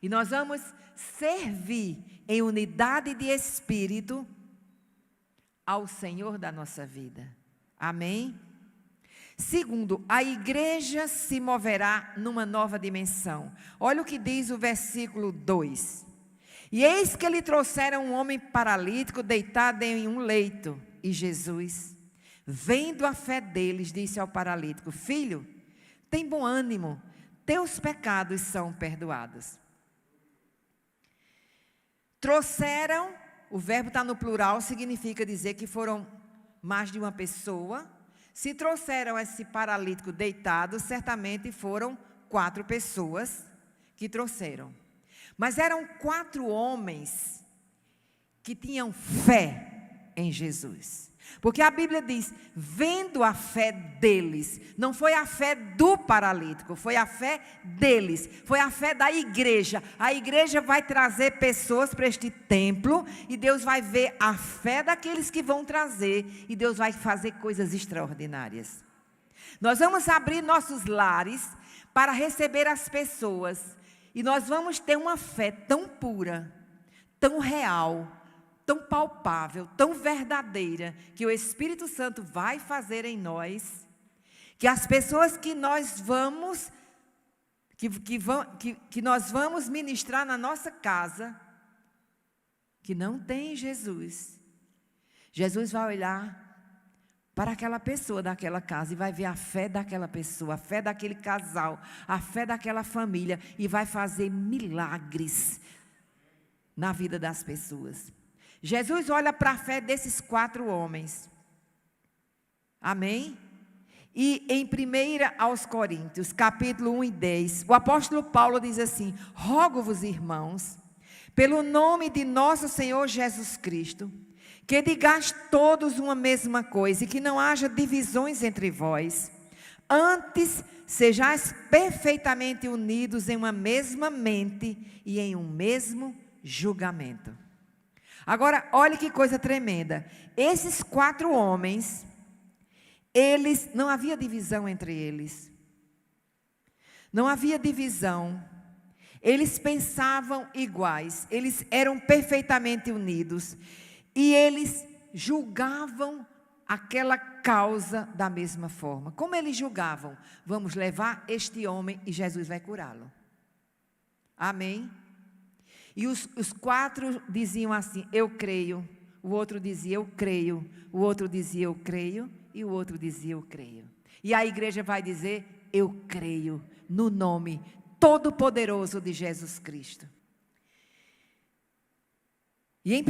E nós vamos servir em unidade de espírito ao Senhor da nossa vida, amém? Segundo, a igreja se moverá numa nova dimensão. Olha o que diz o versículo 2. E eis que lhe trouxeram um homem paralítico deitado em um leito. E Jesus, vendo a fé deles, disse ao paralítico: filho, tem bom ânimo, teus pecados são perdoados. Trouxeram, o verbo está no plural, significa dizer que foram mais de uma pessoa. Se trouxeram esse paralítico deitado, certamente foram 4 pessoas que trouxeram. Mas eram 4 homens que tinham fé em Jesus. Porque a Bíblia diz, vendo a fé deles, não foi a fé do paralítico, foi a fé deles, foi a fé da igreja. A igreja vai trazer pessoas para este templo e Deus vai ver a fé daqueles que vão trazer e Deus vai fazer coisas extraordinárias. Nós vamos abrir nossos lares para receber as pessoas e nós vamos ter uma fé tão pura, tão real, tão palpável, tão verdadeira, que o Espírito Santo vai fazer em nós, que as pessoas que nós vamos, que nós vamos ministrar na nossa casa, que não tem Jesus, Jesus vai olhar para aquela pessoa daquela casa e vai ver a fé daquela pessoa, a fé daquele casal, a fé daquela família e vai fazer milagres na vida das pessoas. Jesus olha para a fé desses 4 homens. Amém? E em 1 aos Coríntios, capítulo 1 e 10, o apóstolo Paulo diz assim: rogo-vos, irmãos, pelo nome de nosso Senhor Jesus Cristo, que digais todos uma mesma coisa e que não haja divisões entre vós. Antes, sejais perfeitamente unidos em uma mesma mente e em um mesmo julgamento. Agora, olhe que coisa tremenda. Esses 4 homens, não havia divisão entre eles. Não havia divisão. Eles pensavam iguais. Eles eram perfeitamente unidos. E eles julgavam aquela causa da mesma forma. Como eles julgavam? Vamos levar este homem e Jesus vai curá-lo. Amém? E os 4 diziam assim, eu creio. O outro dizia, eu creio. O outro dizia, eu creio. E o outro dizia, eu creio. E a igreja vai dizer, eu creio no nome todo-poderoso de Jesus Cristo. E em 1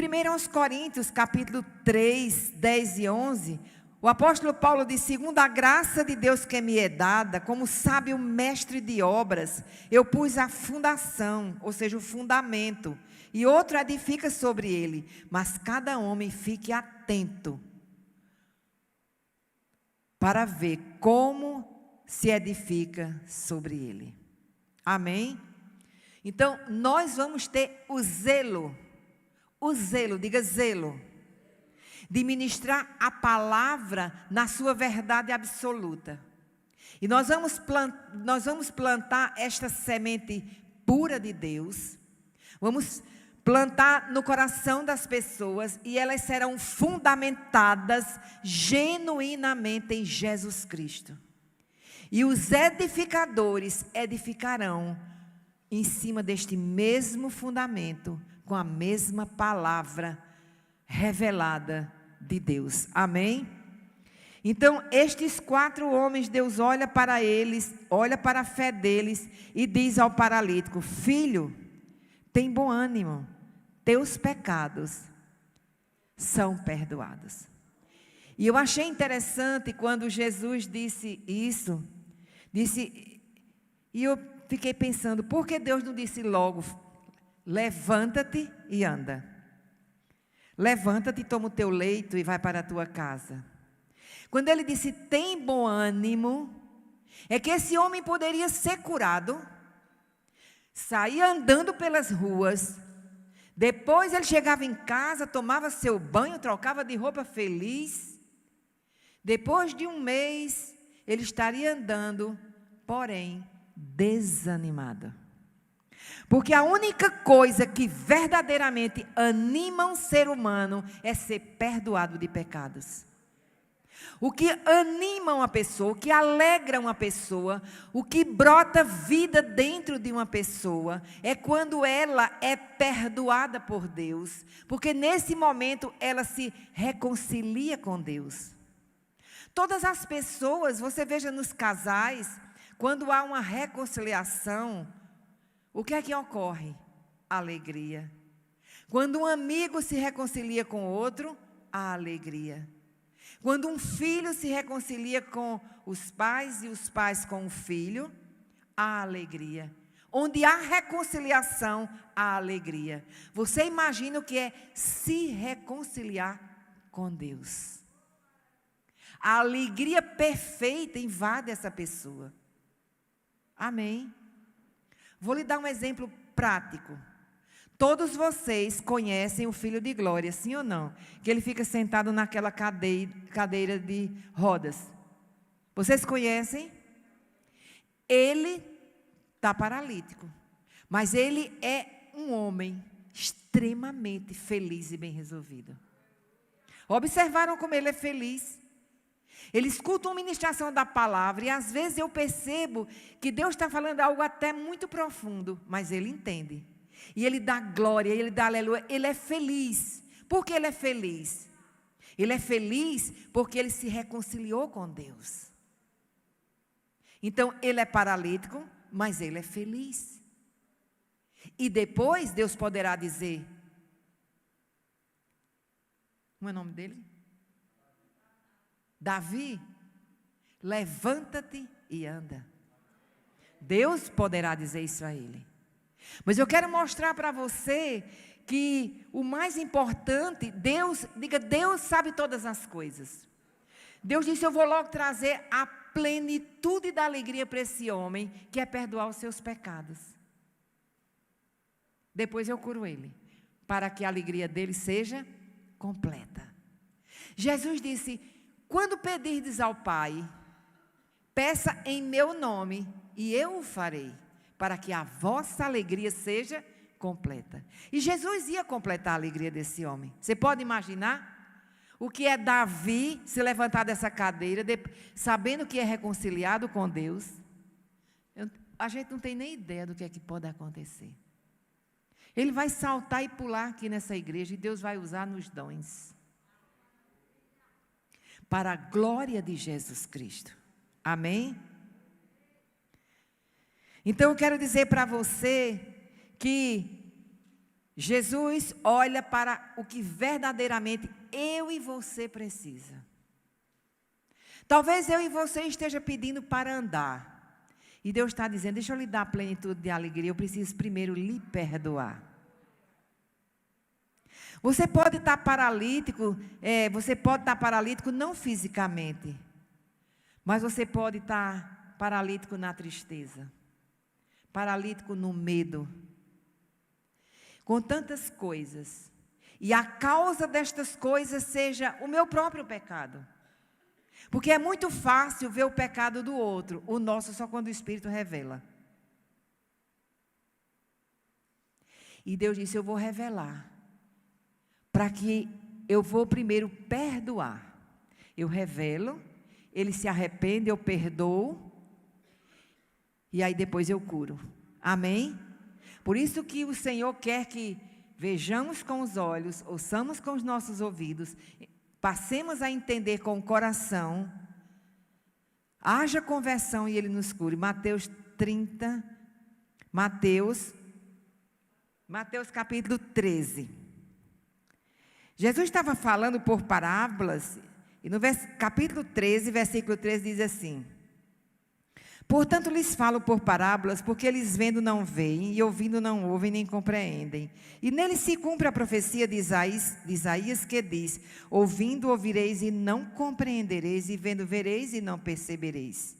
Coríntios, capítulo 3, 10 e 11, o apóstolo Paulo diz, segundo a graça de Deus que me é dada, como sábio mestre de obras, eu pus a fundação, ou seja, o fundamento, e outro edifica sobre ele, mas cada homem fique atento para ver como se edifica sobre ele. Amém? Então, nós vamos ter o zelo, diga zelo, de ministrar a palavra na sua verdade absoluta. E nós vamos plantar esta semente pura de Deus, vamos plantar no coração das pessoas e elas serão fundamentadas genuinamente em Jesus Cristo. E os edificadores edificarão em cima deste mesmo fundamento, com a mesma palavra revelada de Deus. Amém? Então, estes 4 homens, Deus olha para eles, olha para a fé deles e diz ao paralítico, filho, tem bom ânimo, teus pecados são perdoados. E eu achei interessante quando Jesus disse isso, e eu fiquei pensando, por que Deus não disse logo, levanta-te e anda. Levanta-te, toma o teu leito e vai para a tua casa. Quando ele disse, tem bom ânimo, é que esse homem poderia ser curado, sair andando pelas ruas, depois ele chegava em casa, tomava seu banho, trocava de roupa feliz. Depois de um mês, ele estaria andando, porém, desanimado. Porque a única coisa que verdadeiramente anima um ser humano é ser perdoado de pecados. O que anima uma pessoa, o que alegra uma pessoa, o que brota vida dentro de uma pessoa, é quando ela é perdoada por Deus. Porque nesse momento ela se reconcilia com Deus. Todas as pessoas, você veja nos casais, quando há uma reconciliação, o que é que ocorre? Alegria. Quando um amigo se reconcilia com o outro, há alegria. Quando um filho se reconcilia com os pais e os pais com o filho, há alegria. Onde há reconciliação, há alegria. Você imagina o que é se reconciliar com Deus. A alegria perfeita invade essa pessoa. Amém? Vou lhe dar um exemplo prático. Todos vocês conhecem o Filho de Glória, sim ou não? Que ele fica sentado naquela cadeira de rodas. Vocês conhecem? Ele está paralítico. Mas ele é um homem extremamente feliz e bem resolvido. Observaram como ele é feliz? Ele escuta uma ministração da palavra e às vezes eu percebo que Deus está falando algo até muito profundo, mas ele entende. E ele dá glória, ele dá aleluia, ele é feliz. Por que ele é feliz? Ele é feliz porque ele se reconciliou com Deus. Então ele é paralítico, mas ele é feliz. E depois Deus poderá dizer, como é o nome dele? Davi, levanta-te e anda. Deus poderá dizer isso a ele. Mas eu quero mostrar para você que o mais importante, Deus sabe todas as coisas. Deus disse, eu vou logo trazer a plenitude da alegria para esse homem, que é perdoar os seus pecados. Depois eu curo ele, para que a alegria dele seja completa. Jesus disse, quando pedirdes ao Pai, peça em meu nome, e eu o farei, para que a vossa alegria seja completa. E Jesus ia completar a alegria desse homem. Você pode imaginar o que é Davi se levantar dessa cadeira, sabendo que é reconciliado com Deus? A gente não tem nem ideia do que é que pode acontecer. Ele vai saltar e pular aqui nessa igreja, e Deus vai usar nos dons, para a glória de Jesus Cristo. Amém? Então eu quero dizer para você que Jesus olha para o que verdadeiramente eu e você precisa. Talvez eu e você esteja pedindo para andar, e Deus está dizendo, deixa eu lhe dar a plenitude de alegria, eu preciso primeiro lhe perdoar. Você pode estar paralítico, não fisicamente, mas você pode estar paralítico na tristeza, paralítico no medo, com tantas coisas, e a causa destas coisas seja o meu próprio pecado, porque é muito fácil ver o pecado do outro, o nosso só quando o Espírito revela. E Deus disse, eu vou revelar, para que eu vou primeiro perdoar. Eu revelo, ele se arrepende, eu perdoo, e aí depois eu curo. Amém? Por isso que o Senhor quer que vejamos com os olhos, ouçamos com os nossos ouvidos, passemos a entender com o coração, haja conversão e Ele nos cure. Mateus capítulo 13. Jesus estava falando por parábolas, e no capítulo 13, versículo 13 diz assim, portanto lhes falo por parábolas, porque eles vendo não veem, e ouvindo não ouvem, nem compreendem. E nele se cumpre a profecia de Isaías que diz, ouvindo ouvireis e não compreendereis, e vendo vereis e não percebereis.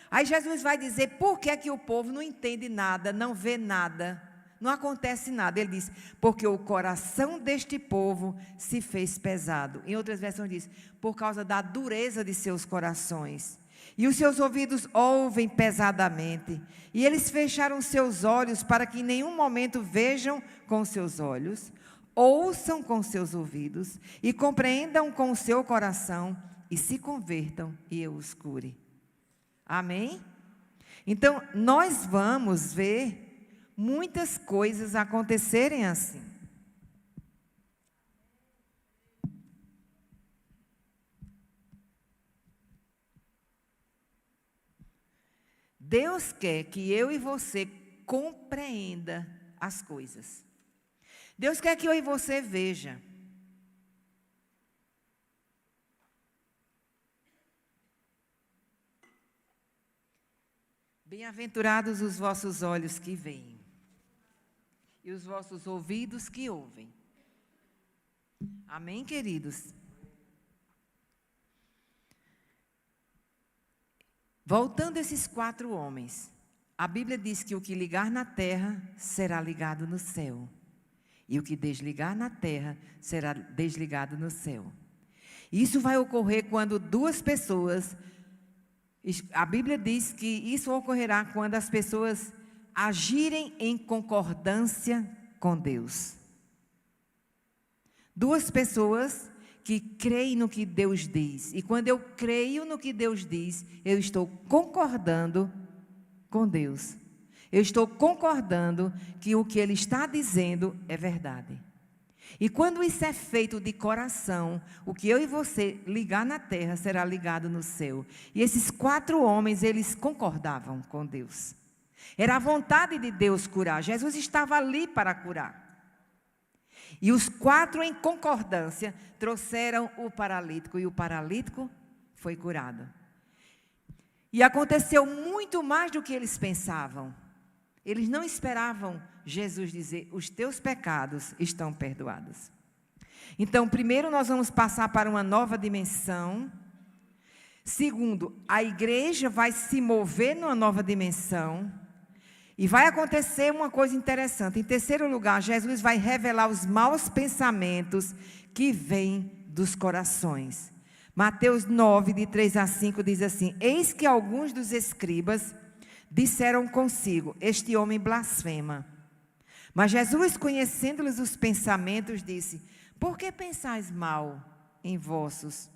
Aí Jesus vai dizer, por que é que o povo não entende nada, não vê nada, não acontece nada? Ele diz, porque o coração deste povo se fez pesado. Em outras versões diz, por causa da dureza de seus corações. E os seus ouvidos ouvem pesadamente. E eles fecharam seus olhos para que em nenhum momento vejam com seus olhos, ouçam com seus ouvidos e compreendam com o seu coração e se convertam e eu os cure. Amém? Então, nós vamos ver muitas coisas acontecerem assim. Deus quer que eu e você compreenda as coisas. Deus quer que eu e você veja. Bem-aventurados os vossos olhos que veem e os vossos ouvidos que ouvem. Amém, queridos? Voltando a esses 4 homens, a Bíblia diz que o que ligar na terra será ligado no céu, e o que desligar na terra será desligado no céu. Isso vai ocorrer quando 2 pessoas, a Bíblia diz que isso ocorrerá quando as pessoas agirem em concordância com Deus. 2 pessoas que creem no que Deus diz. E quando eu creio no que Deus diz, eu estou concordando com Deus. Eu estou concordando que o que Ele está dizendo é verdade. E quando isso é feito de coração, o que eu e você ligar na terra será ligado no céu. E esses 4 homens, eles concordavam com Deus. Era a vontade de Deus curar. Jesus estava ali para curar. E os 4 em concordância trouxeram o paralítico, e o paralítico foi curado. E aconteceu muito mais do que eles pensavam. Eles não esperavam Jesus dizer: os teus pecados estão perdoados. Então, primeiro nós vamos passar para uma nova dimensão. Segundo, a igreja vai se mover numa nova dimensão. E vai acontecer uma coisa interessante. Em terceiro lugar, Jesus vai revelar os maus pensamentos que vêm dos corações. Mateus 9, de 3 a 5, diz assim: eis que alguns dos escribas disseram consigo: este homem blasfema. Mas Jesus, conhecendo-lhes os pensamentos, disse: por que pensais mal em vossos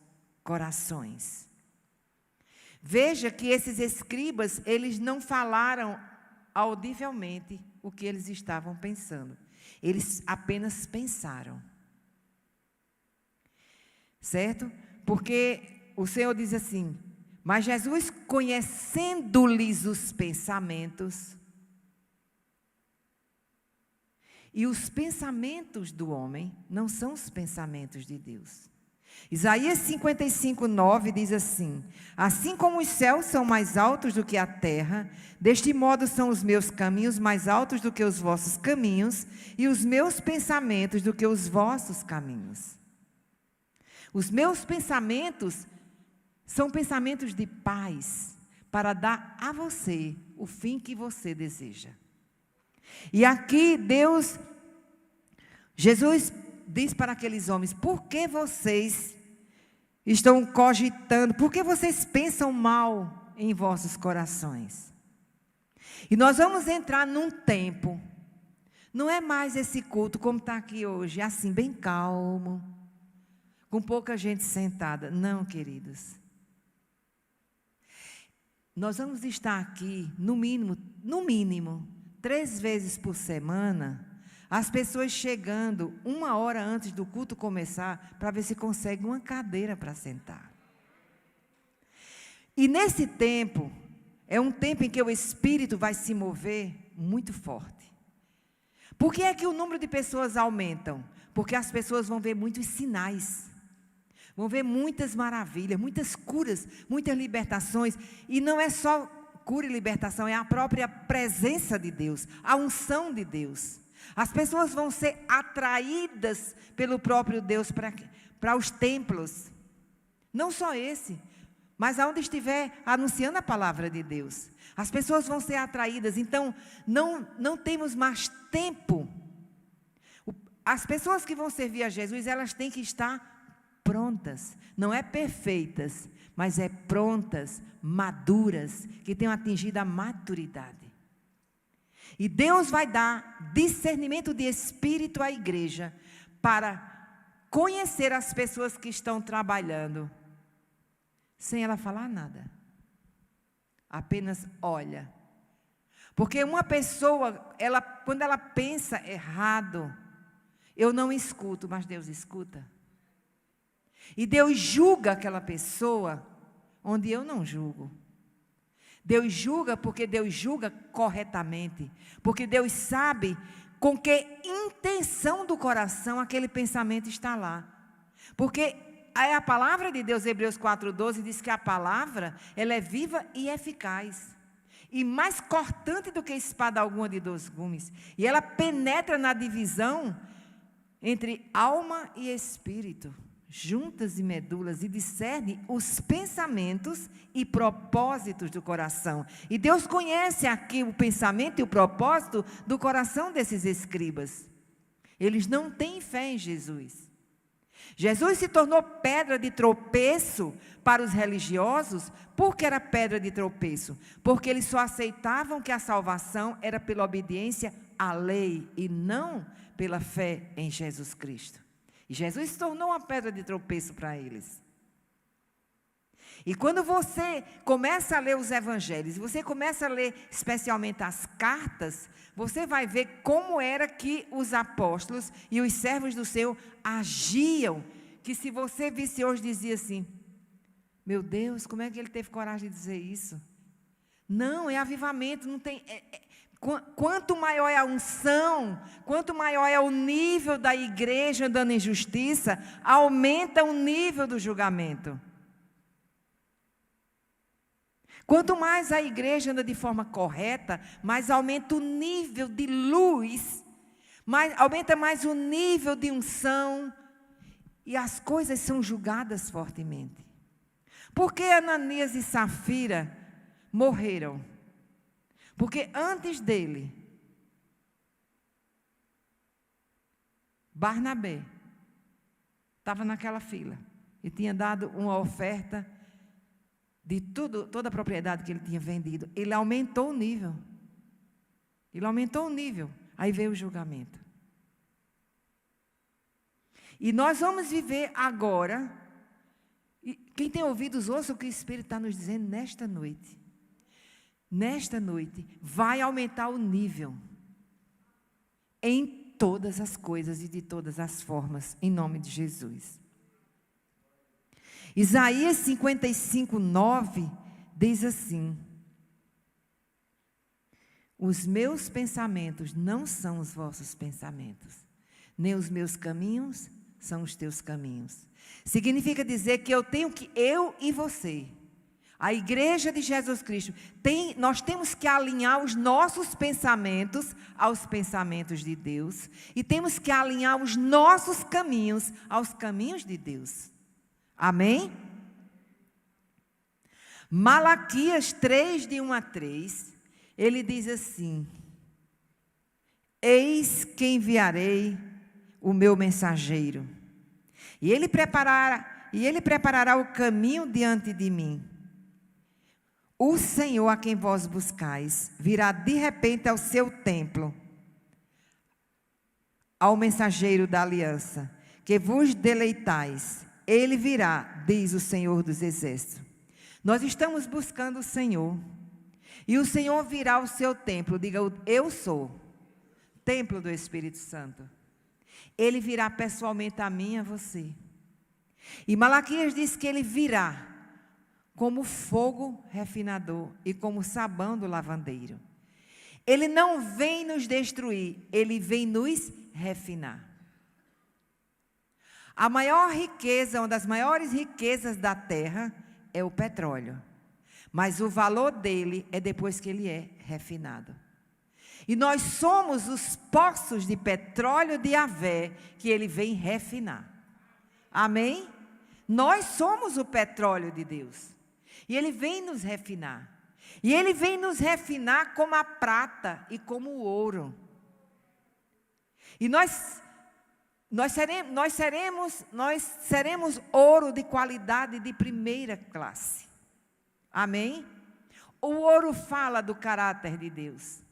corações? Veja que esses escribas, eles não falaram audivelmente o que eles estavam pensando. Eles apenas pensaram. Certo? Porque o Senhor diz assim: mas Jesus, conhecendo-lhes os pensamentos, e os pensamentos do homem não são os pensamentos de Deus. Isaías 55, 9 diz assim: assim como os céus são mais altos do que a terra, deste modo são os meus caminhos mais altos do que os vossos caminhos, e os meus pensamentos do que os vossos caminhos. Os meus pensamentos são pensamentos de paz, para dar a você o fim que você deseja. E aqui Jesus diz para aqueles homens: por que vocês estão cogitando, por que vocês pensam mal em vossos corações? E nós vamos entrar num tempo, não é mais esse culto como está aqui hoje, assim, bem calmo, com pouca gente sentada. Não, queridos. Nós vamos estar aqui, no mínimo, 3 vezes por semana, as pessoas chegando 1 hora antes do culto começar, para ver se consegue uma cadeira para sentar. E nesse tempo, é um tempo em que o Espírito vai se mover muito forte. Por que é que o número de pessoas aumentam? Porque as pessoas vão ver muitos sinais. Vão ver muitas maravilhas, muitas curas, muitas libertações. E não é só cura e libertação, é a própria presença de Deus, a unção de Deus. As pessoas vão ser atraídas pelo próprio Deus para os templos. Não só esse, mas aonde estiver anunciando a palavra de Deus. As pessoas vão ser atraídas. Então, não temos mais tempo. As pessoas que vão servir a Jesus, elas têm que estar prontas, não é perfeitas, mas é prontas, maduras, que tenham atingido a maturidade. E Deus vai dar discernimento de espírito à igreja, para conhecer as pessoas que estão trabalhando, sem ela falar nada, apenas olha. Porque uma pessoa, quando ela pensa errado, eu não escuto, mas Deus escuta. E Deus julga aquela pessoa onde eu não julgo. Deus julga porque Deus julga corretamente. Porque Deus sabe com que intenção do coração aquele pensamento está lá. Porque a palavra de Deus, Hebreus 4,12, diz que a palavra, ela é viva e eficaz. E mais cortante do que espada alguma de 2 gumes. E ela penetra na divisão entre alma e espírito, juntas e medulas, e discerne os pensamentos e propósitos do coração. E Deus conhece aqui o pensamento e o propósito do coração desses escribas. Eles não têm fé em Jesus. Jesus se tornou pedra de tropeço para os religiosos. Por que era pedra de tropeço? Porque eles só aceitavam que a salvação era pela obediência à lei e não pela fé em Jesus Cristo. E Jesus se tornou uma pedra de tropeço para eles. E quando você começa a ler os evangelhos, você começa a ler especialmente as cartas, você vai ver como era que os apóstolos e os servos do Senhor agiam, que se você visse hoje, dizia assim: meu Deus, como é que ele teve coragem de dizer isso? Não, é avivamento, não tem... Quanto maior é a unção, quanto maior é o nível da igreja andando em justiça, aumenta o nível do julgamento. Quanto mais a igreja anda de forma correta, mais aumenta o nível de luz, aumenta mais o nível de unção, e as coisas são julgadas fortemente. Por que Ananias e Safira morreram? Porque antes dele, Barnabé estava naquela fila e tinha dado uma oferta de toda a propriedade que ele tinha vendido. Ele aumentou o nível. Aí veio o julgamento. E nós vamos viver agora. E quem tem ouvidos, ouça o que o Espírito está nos dizendo nesta noite. Nesta noite, vai aumentar o nível. Em todas as coisas e de todas as formas, em nome de Jesus. Isaías 55:9 diz assim: os meus pensamentos não são os vossos pensamentos, nem os meus caminhos são os teus caminhos. Significa dizer que eu e você, a igreja de Jesus Cristo, nós temos que alinhar os nossos pensamentos aos pensamentos de Deus, e temos que alinhar os nossos caminhos aos caminhos de Deus. Amém? Malaquias 3:1-3, ele diz assim: eis que enviarei o meu mensageiro, e ele preparará o caminho diante de mim. O Senhor a quem vós buscais virá de repente ao seu templo, ao mensageiro da aliança, que vos deleitais. Ele virá, diz o Senhor dos Exércitos. Nós estamos buscando o Senhor, e o Senhor virá ao seu templo. Diga: eu sou templo do Espírito Santo. Ele virá pessoalmente a mim e a você. E Malaquias diz que ele virá como fogo refinador e como sabão do lavandeiro. Ele não vem nos destruir, ele vem nos refinar. A maior riqueza, uma das maiores riquezas da terra é o petróleo. Mas o valor dele é depois que ele é refinado. E nós somos os poços de petróleo de Yahvé que ele vem refinar. Amém? Nós somos o petróleo de Deus. E ele vem nos refinar. E ele vem nos refinar como a prata e como o ouro. E nós seremos ouro de qualidade de primeira classe. Amém? O ouro fala do caráter de Deus.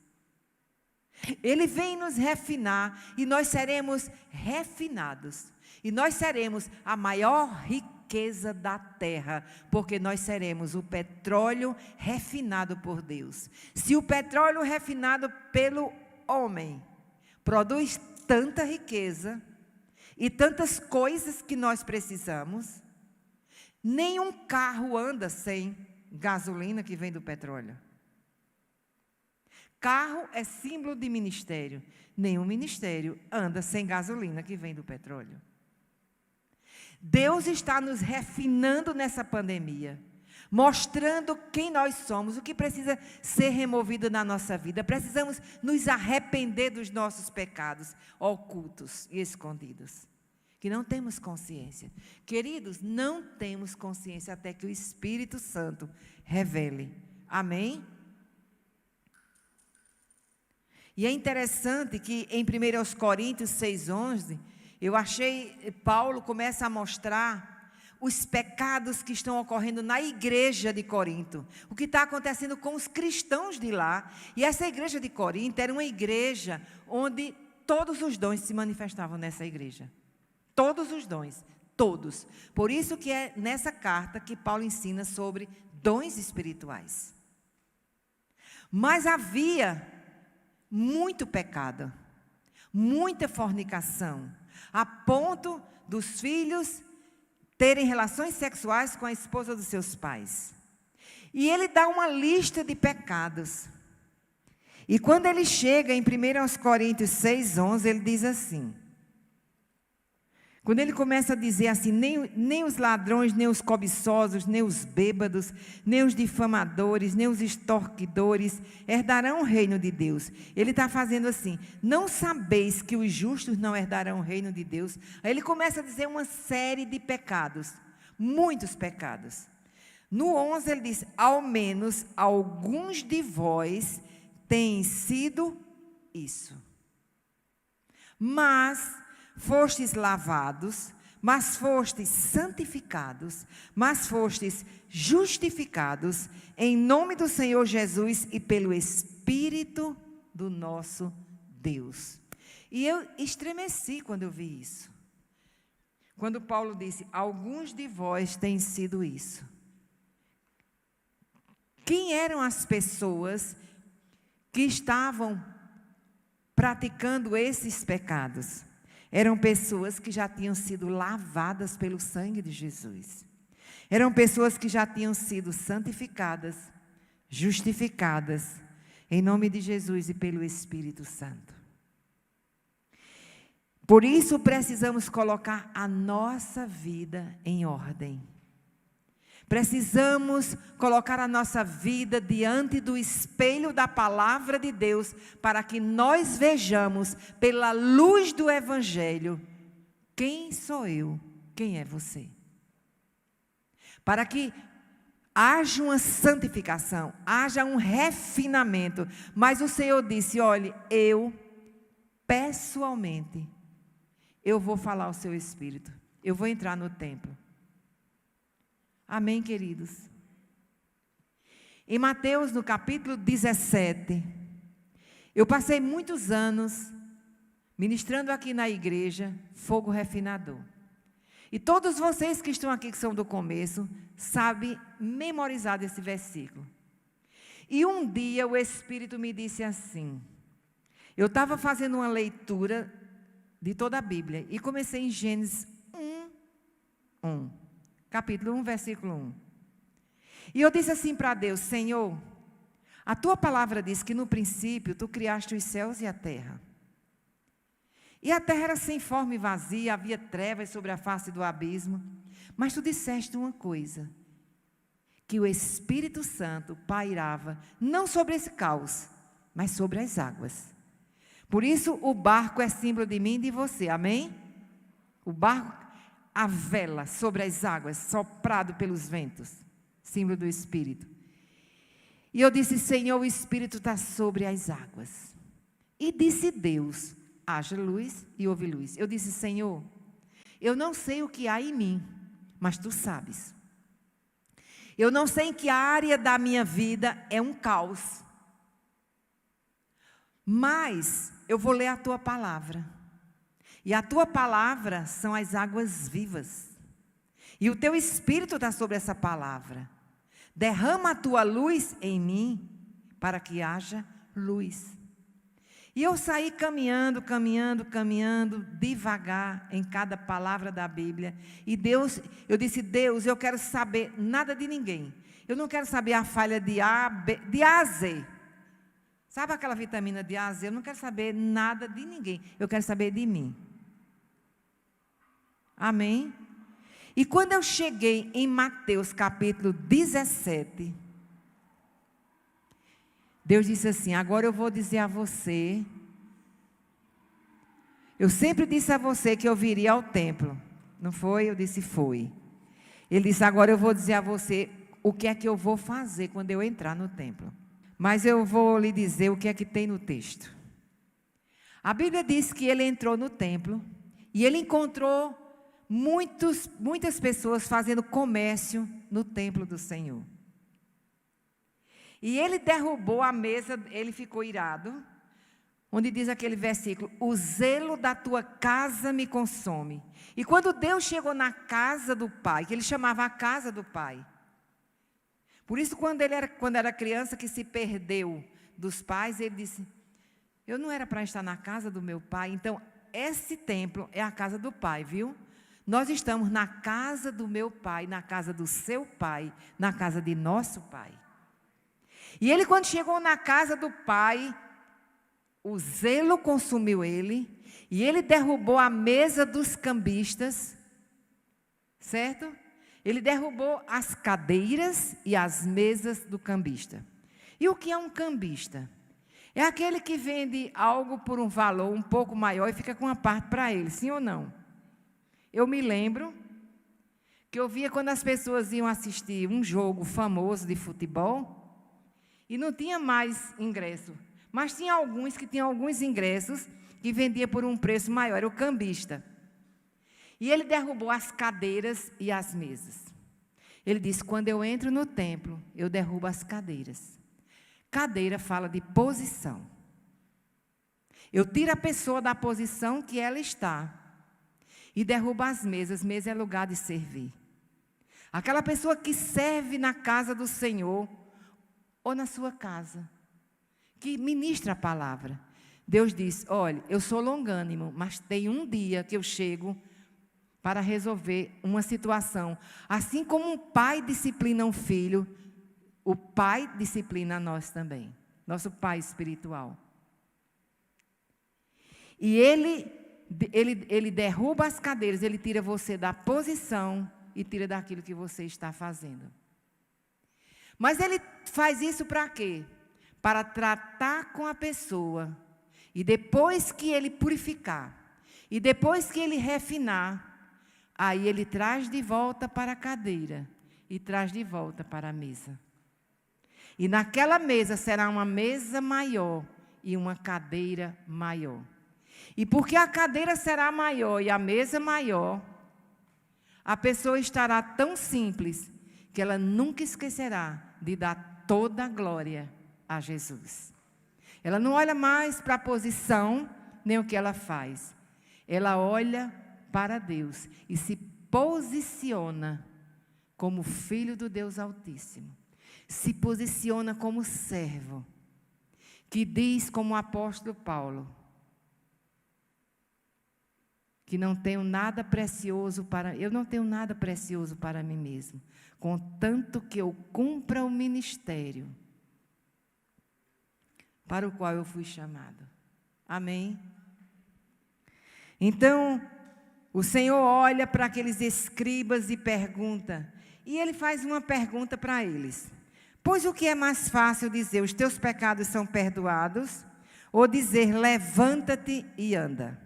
Ele vem nos refinar e nós seremos refinados. E nós seremos a maior riqueza da terra, porque nós seremos o petróleo refinado por Deus. Se o petróleo refinado pelo homem produz tanta riqueza e tantas coisas que nós precisamos, nenhum carro anda sem gasolina que vem do petróleo. Carro é símbolo de ministério. Nenhum ministério anda sem gasolina que vem do petróleo. Deus está nos refinando nessa pandemia, mostrando quem nós somos, o que precisa ser removido na nossa vida. Precisamos nos arrepender dos nossos pecados ocultos e escondidos, que não temos consciência. Queridos, não temos consciência até que o Espírito Santo revele. Amém? E é interessante que em 1 Coríntios 6:11, eu achei, Paulo começa a mostrar os pecados que estão ocorrendo na igreja de Corinto. O que está acontecendo com os cristãos de lá. E essa igreja de Corinto era uma igreja onde todos os dons se manifestavam nessa igreja. Todos os dons, todos. Por isso que é nessa carta que Paulo ensina sobre dons espirituais. Mas havia muito pecado, muita fornicação, a ponto dos filhos terem relações sexuais com a esposa dos seus pais. E ele dá uma lista de pecados. E quando ele chega em 1 Coríntios 6:11, ele diz assim: Quando ele começa a dizer assim, nem os ladrões, nem os cobiçosos, nem os bêbados, nem os difamadores, nem os extorquidores herdarão o reino de Deus. Ele está fazendo assim, não sabeis que os justos não herdarão o reino de Deus? Aí ele começa a dizer uma série de pecados, muitos pecados. No 11 ele diz, ao menos alguns de vós têm sido isso. Mas fostes lavados, mas fostes santificados, mas fostes justificados em nome do Senhor Jesus e pelo Espírito do nosso Deus. E eu estremeci quando eu vi isso. Quando Paulo disse, alguns de vós têm sido isso. Quem eram as pessoas que estavam praticando esses pecados? Eram pessoas que já tinham sido lavadas pelo sangue de Jesus. Eram pessoas que já tinham sido santificadas, justificadas, em nome de Jesus e pelo Espírito Santo. Por isso precisamos colocar a nossa vida em ordem. Precisamos colocar a nossa vida diante do espelho da palavra de Deus, para que nós vejamos, pela luz do Evangelho, quem sou eu, quem é você. Para que haja uma santificação, haja um refinamento. Mas o Senhor disse, olhe, eu, pessoalmente, eu vou falar ao seu Espírito, eu vou entrar no templo. Amém, queridos? Em Mateus, no capítulo 17, eu passei muitos anos ministrando aqui na igreja, fogo refinador. E todos vocês que estão aqui, que são do começo, sabem memorizar desse versículo. E um dia o Espírito me disse assim, eu estava fazendo uma leitura de toda a Bíblia, e comecei em Gênesis 1. Capítulo 1, versículo 1. E eu disse assim para Deus, Senhor, a tua palavra diz que no princípio tu criaste os céus e a terra. E a terra era sem forma e vazia, havia trevas sobre a face do abismo. Mas tu disseste uma coisa, que o Espírito Santo pairava, não sobre esse caos, mas sobre as águas. Por isso o barco é símbolo de mim e de você, amém? O barco, a vela sobre as águas, soprado pelos ventos, símbolo do Espírito. E eu disse, Senhor, o Espírito está sobre as águas. E disse Deus, haja luz e houve luz. Eu disse, Senhor, eu não sei o que há em mim, mas tu sabes. Eu não sei em que área da minha vida é um caos, mas eu vou ler a tua palavra. E a tua palavra são as águas vivas. E o teu Espírito está sobre essa palavra. Derrama a tua luz em mim, para que haja luz. E eu saí caminhando, devagar em cada palavra da Bíblia. E eu disse, Deus, eu quero saber nada de ninguém. Eu não quero saber a falha de A a Z. Sabe aquela vitamina de A a Z? Eu não quero saber nada de ninguém. Eu quero saber de mim. Amém? E quando eu cheguei em Mateus capítulo 17, Deus disse assim, agora eu vou dizer a você, eu sempre disse a você que eu viria ao templo, não foi? Eu disse, foi. Ele disse, agora eu vou dizer a você o que é que eu vou fazer quando eu entrar no templo. Mas eu vou lhe dizer o que é que tem no texto. A Bíblia diz que ele entrou no templo e ele encontrou muitas pessoas fazendo comércio no templo do Senhor. E ele derrubou a mesa, ele ficou irado, onde diz aquele versículo, o zelo da tua casa me consome. E quando Deus chegou na casa do Pai, que ele chamava a casa do Pai, por isso quando era criança que se perdeu dos pais, ele disse, eu não era para estar na casa do meu pai, então esse templo é a casa do Pai, viu? Nós estamos na casa do meu pai, na casa do seu pai, na casa de nosso pai. E ele, quando chegou na casa do pai, o zelo consumiu ele, e ele derrubou a mesa dos cambistas, certo? Ele derrubou as cadeiras e as mesas do cambista. E o que é um cambista? É aquele que vende algo por um valor um pouco maior e fica com uma parte para ele, sim ou não? Eu me lembro que eu via quando as pessoas iam assistir um jogo famoso de futebol e não tinha mais ingresso, mas tinha alguns que tinham alguns ingressos que vendia por um preço maior, era o cambista. E ele derrubou as cadeiras e as mesas. Ele disse, quando eu entro no templo, eu derrubo as cadeiras. Cadeira fala de posição. Eu tiro a pessoa da posição que ela está e derrubo as mesas. Mesa é lugar de servir. Aquela pessoa que serve na casa do Senhor ou na sua casa, que ministra a palavra. Deus diz, olha, eu sou longânimo, mas tem um dia que eu chego para resolver uma situação. Assim como um pai disciplina um filho, o pai disciplina nós também, nosso pai espiritual. E ele derruba as cadeiras, ele tira você da posição e tira daquilo que você está fazendo. Mas ele faz isso para quê? Para tratar com a pessoa. E depois que ele purificar, e depois que ele refinar, aí ele traz de volta para a cadeira e traz de volta para a mesa. E naquela mesa será uma mesa maior e uma cadeira maior. E porque a cadeira será maior e a mesa maior, a pessoa estará tão simples que ela nunca esquecerá de dar toda a glória a Jesus. Ela não olha mais para a posição, nem o que ela faz. Ela olha para Deus e se posiciona como filho do Deus Altíssimo. Se posiciona como servo, que diz como o apóstolo Paulo, que eu não tenho nada precioso para mim mesmo, contanto que eu cumpra o ministério para o qual eu fui chamado. Amém? Então, o Senhor olha para aqueles escribas e pergunta, e Ele faz uma pergunta para eles. Pois o que é mais fácil dizer, os teus pecados são perdoados, ou dizer, levanta-te e anda?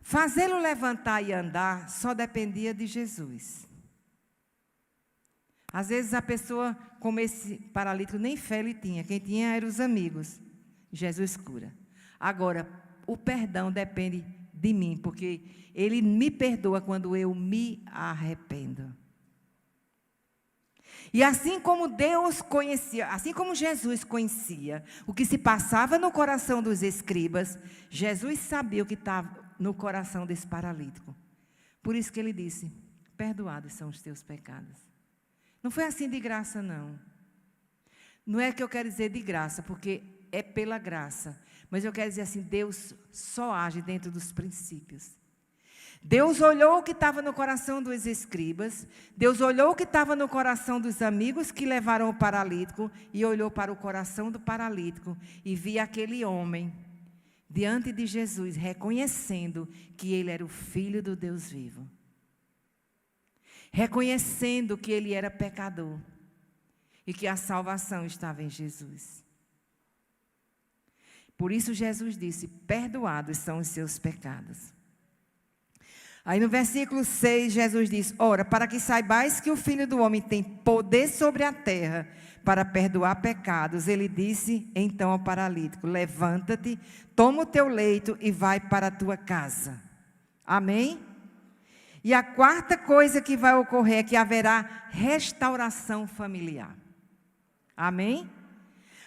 Fazê-lo levantar e andar só dependia de Jesus. Às vezes a pessoa, como esse paralítico, nem fé ele tinha. Quem tinha eram os amigos. Jesus cura. Agora, o perdão depende de mim, porque Ele me perdoa quando eu me arrependo. E assim como Deus conhecia, assim como Jesus conhecia o que se passava no coração dos escribas, Jesus sabia o que estava no coração desse paralítico. Por isso que Ele disse, perdoados são os teus pecados. Não foi assim de graça, não. Não é que eu quero dizer de graça, porque é pela graça. Mas eu quero dizer assim, Deus só age dentro dos princípios. Deus olhou o que estava no coração dos escribas, Deus olhou o que estava no coração dos amigos que levaram o paralítico, e olhou para o coração do paralítico, e via aquele homem, diante de Jesus, reconhecendo que ele era o Filho do Deus vivo. Reconhecendo que ele era pecador, e que a salvação estava em Jesus. Por isso Jesus disse, perdoados são os seus pecados. Aí no versículo 6, Jesus diz, ora, para que saibais que o Filho do Homem tem poder sobre a terra para perdoar pecados, ele disse então ao paralítico, levanta-te, toma o teu leito e vai para a tua casa. Amém? E a quarta coisa que vai ocorrer é que haverá restauração familiar. Amém?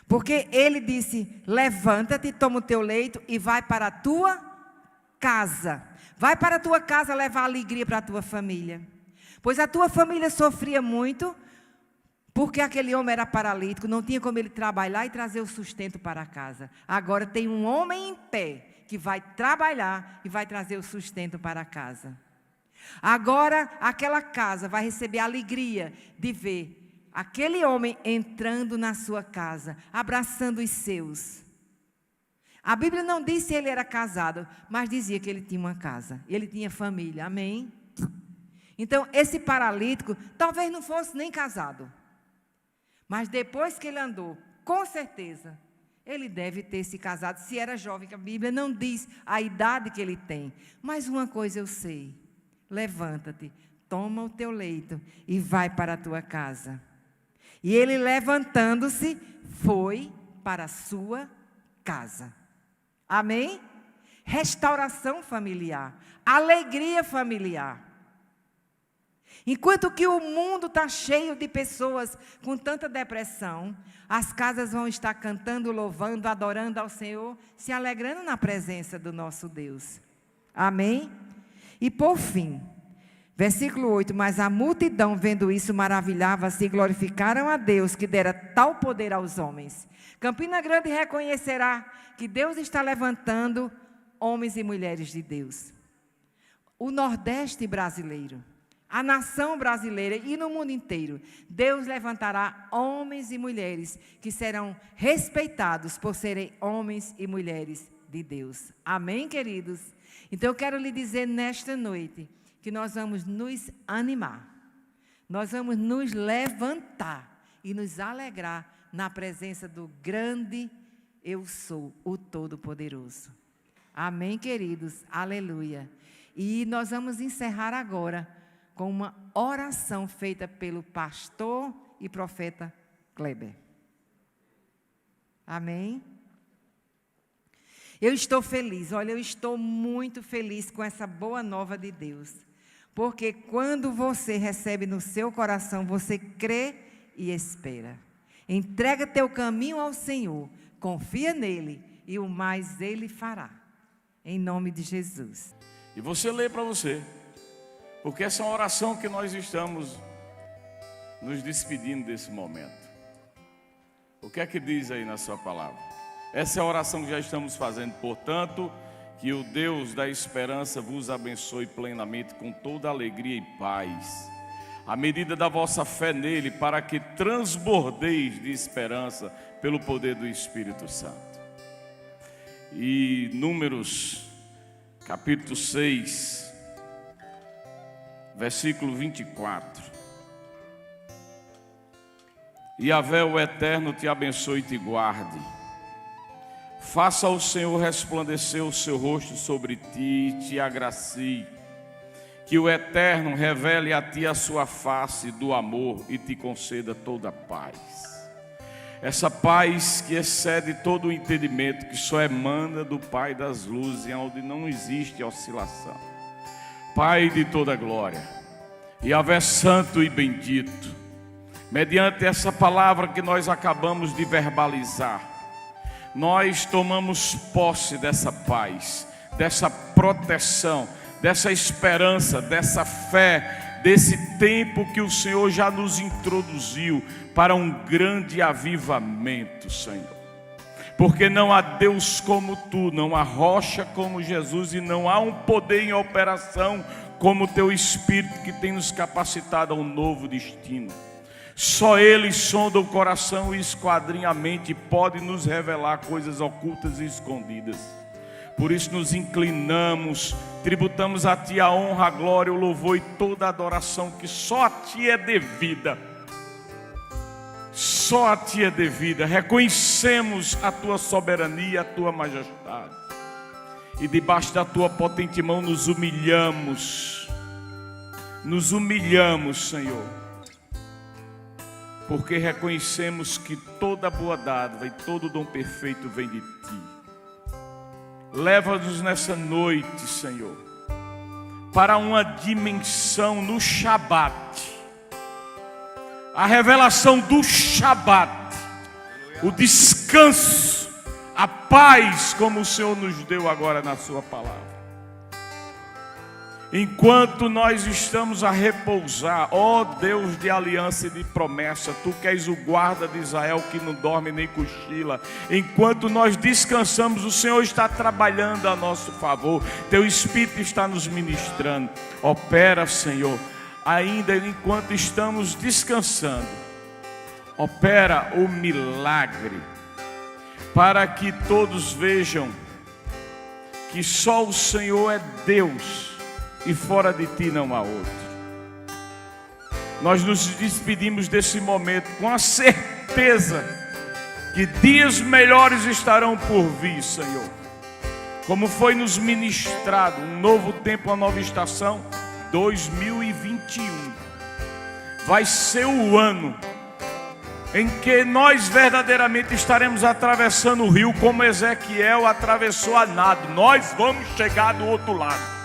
Porque ele disse, levanta-te, toma o teu leito e vai para a tua casa. Vai para a tua casa levar alegria para a tua família. Pois a tua família sofria muito, porque aquele homem era paralítico, não tinha como ele trabalhar e trazer o sustento para casa. Agora tem um homem em pé, que vai trabalhar e vai trazer o sustento para casa. Agora aquela casa vai receber a alegria de ver aquele homem entrando na sua casa, abraçando os seus. A Bíblia não diz se ele era casado, mas dizia que ele tinha uma casa, ele tinha família, amém? Então, esse paralítico talvez não fosse nem casado, mas depois que ele andou, com certeza, ele deve ter se casado, se era jovem, que a Bíblia não diz a idade que ele tem. Mas uma coisa eu sei, levanta-te, toma o teu leito e vai para a tua casa. E ele, levantando-se, foi para a sua casa. Amém? Restauração familiar, alegria familiar. Enquanto que o mundo está cheio de pessoas com tanta depressão, as casas vão estar cantando, louvando, adorando ao Senhor, se alegrando na presença do nosso Deus. Amém? E por fim, versículo 8, mas a multidão, vendo isso, maravilhava-se e glorificaram a Deus, que dera tal poder aos homens. Campina Grande reconhecerá que Deus está levantando homens e mulheres de Deus. O Nordeste brasileiro, a nação brasileira e no mundo inteiro, Deus levantará homens e mulheres que serão respeitados por serem homens e mulheres de Deus. Amém, queridos? Então eu quero lhe dizer nesta noite que nós vamos nos animar, nós vamos nos levantar e nos alegrar na presença do grande eu sou, o Todo-Poderoso. Amém, queridos? Aleluia. E nós vamos encerrar agora com uma oração feita pelo pastor e profeta Kleber. Amém? Eu estou feliz, olha, eu estou muito feliz com essa boa nova de Deus. Porque quando você recebe no seu coração, você crê e espera. Entrega teu caminho ao Senhor, confia nele e o mais ele fará. Em nome de Jesus. E você lê para você. Porque essa é uma oração que nós estamos nos despedindo desse momento. O que é que diz aí na sua palavra? Essa é a oração que já estamos fazendo. Portanto, que o Deus da esperança vos abençoe plenamente com toda alegria e paz, à medida da vossa fé nele, para que transbordeis de esperança pelo poder do Espírito Santo. E Números, capítulo 6... versículo 24. Yahvé, o Eterno, te abençoe e te guarde. Faça o Senhor resplandecer o seu rosto sobre ti e te agracie. Que o Eterno revele a ti a sua face do amor e te conceda toda a paz. Essa paz que excede todo o entendimento, que só emana do Pai das luzes, onde não existe oscilação. Pai de toda glória, Yahvé santo e bendito, mediante essa palavra que nós acabamos de verbalizar, nós tomamos posse dessa paz, dessa proteção, dessa esperança, dessa fé, desse tempo que o Senhor já nos introduziu para um grande avivamento, Senhor. Porque não há Deus como tu, não há rocha como Jesus e não há um poder em operação como o teu Espírito que tem nos capacitado a um novo destino. Só Ele sonda o coração e esquadrinha a mente e pode nos revelar coisas ocultas e escondidas. Por isso nos inclinamos, tributamos a Ti a honra, a glória, o louvor e toda a adoração que só a Ti é devida. Só a Ti é devida. Reconhecemos a Tua soberania, a Tua majestade. E debaixo da Tua potente mão nos humilhamos. Nos humilhamos, Senhor. Porque reconhecemos que toda boa dádiva e todo dom perfeito vem de Ti. Leva-nos nessa noite, Senhor, para uma dimensão no Shabat. A revelação do Shabat, o descanso, a paz como o Senhor nos deu agora na sua palavra. Enquanto nós estamos a repousar, ó Deus de aliança e de promessa, Tu que és o guarda de Israel que não dorme nem cochila, enquanto nós descansamos, o Senhor está trabalhando a nosso favor, Teu Espírito está nos ministrando. Opera, Senhor, ainda enquanto estamos descansando, opera o milagre, para que todos vejam que só o Senhor é Deus e fora de ti não há outro. Nós nos despedimos desse momento com a certeza que dias melhores estarão por vir, Senhor. Como foi nos ministrado, um novo tempo, uma nova estação, 2021. Vai ser o ano em que nós verdadeiramente estaremos atravessando o rio como Ezequiel atravessou a nado. Nós vamos chegar do outro lado.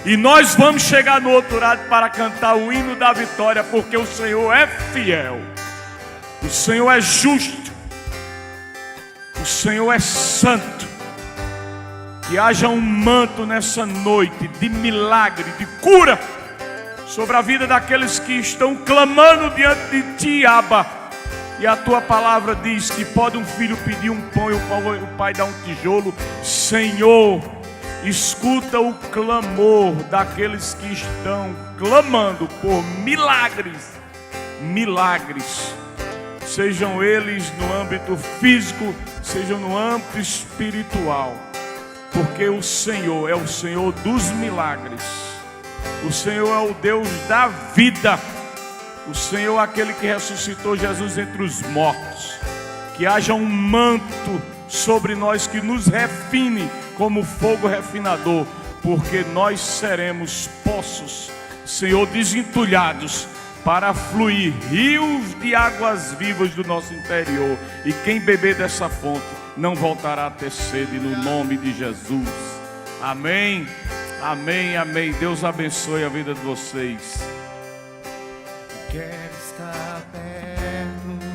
E nós vamos chegar no outro lado para cantar o hino da vitória, porque o Senhor é fiel. O Senhor é justo. O Senhor é santo. Que haja um manto nessa noite de milagre, de cura sobre a vida daqueles que estão clamando diante de ti, Abba. E a tua palavra diz que pode um filho pedir um pão e o pai dar um tijolo. Senhor, escuta o clamor daqueles que estão clamando por milagres. Milagres, sejam eles no âmbito físico, sejam no âmbito espiritual. Porque o Senhor é o Senhor dos milagres. O Senhor é o Deus da vida. O Senhor é aquele que ressuscitou Jesus entre os mortos. Que haja um manto sobre nós que nos refine como fogo refinador, porque nós seremos poços, Senhor, desentulhados para fluir rios de águas vivas do nosso interior. E quem beber dessa fonte não voltará a ter sede, no nome de Jesus. Amém, amém, amém. Deus abençoe a vida de vocês. Quero estar perto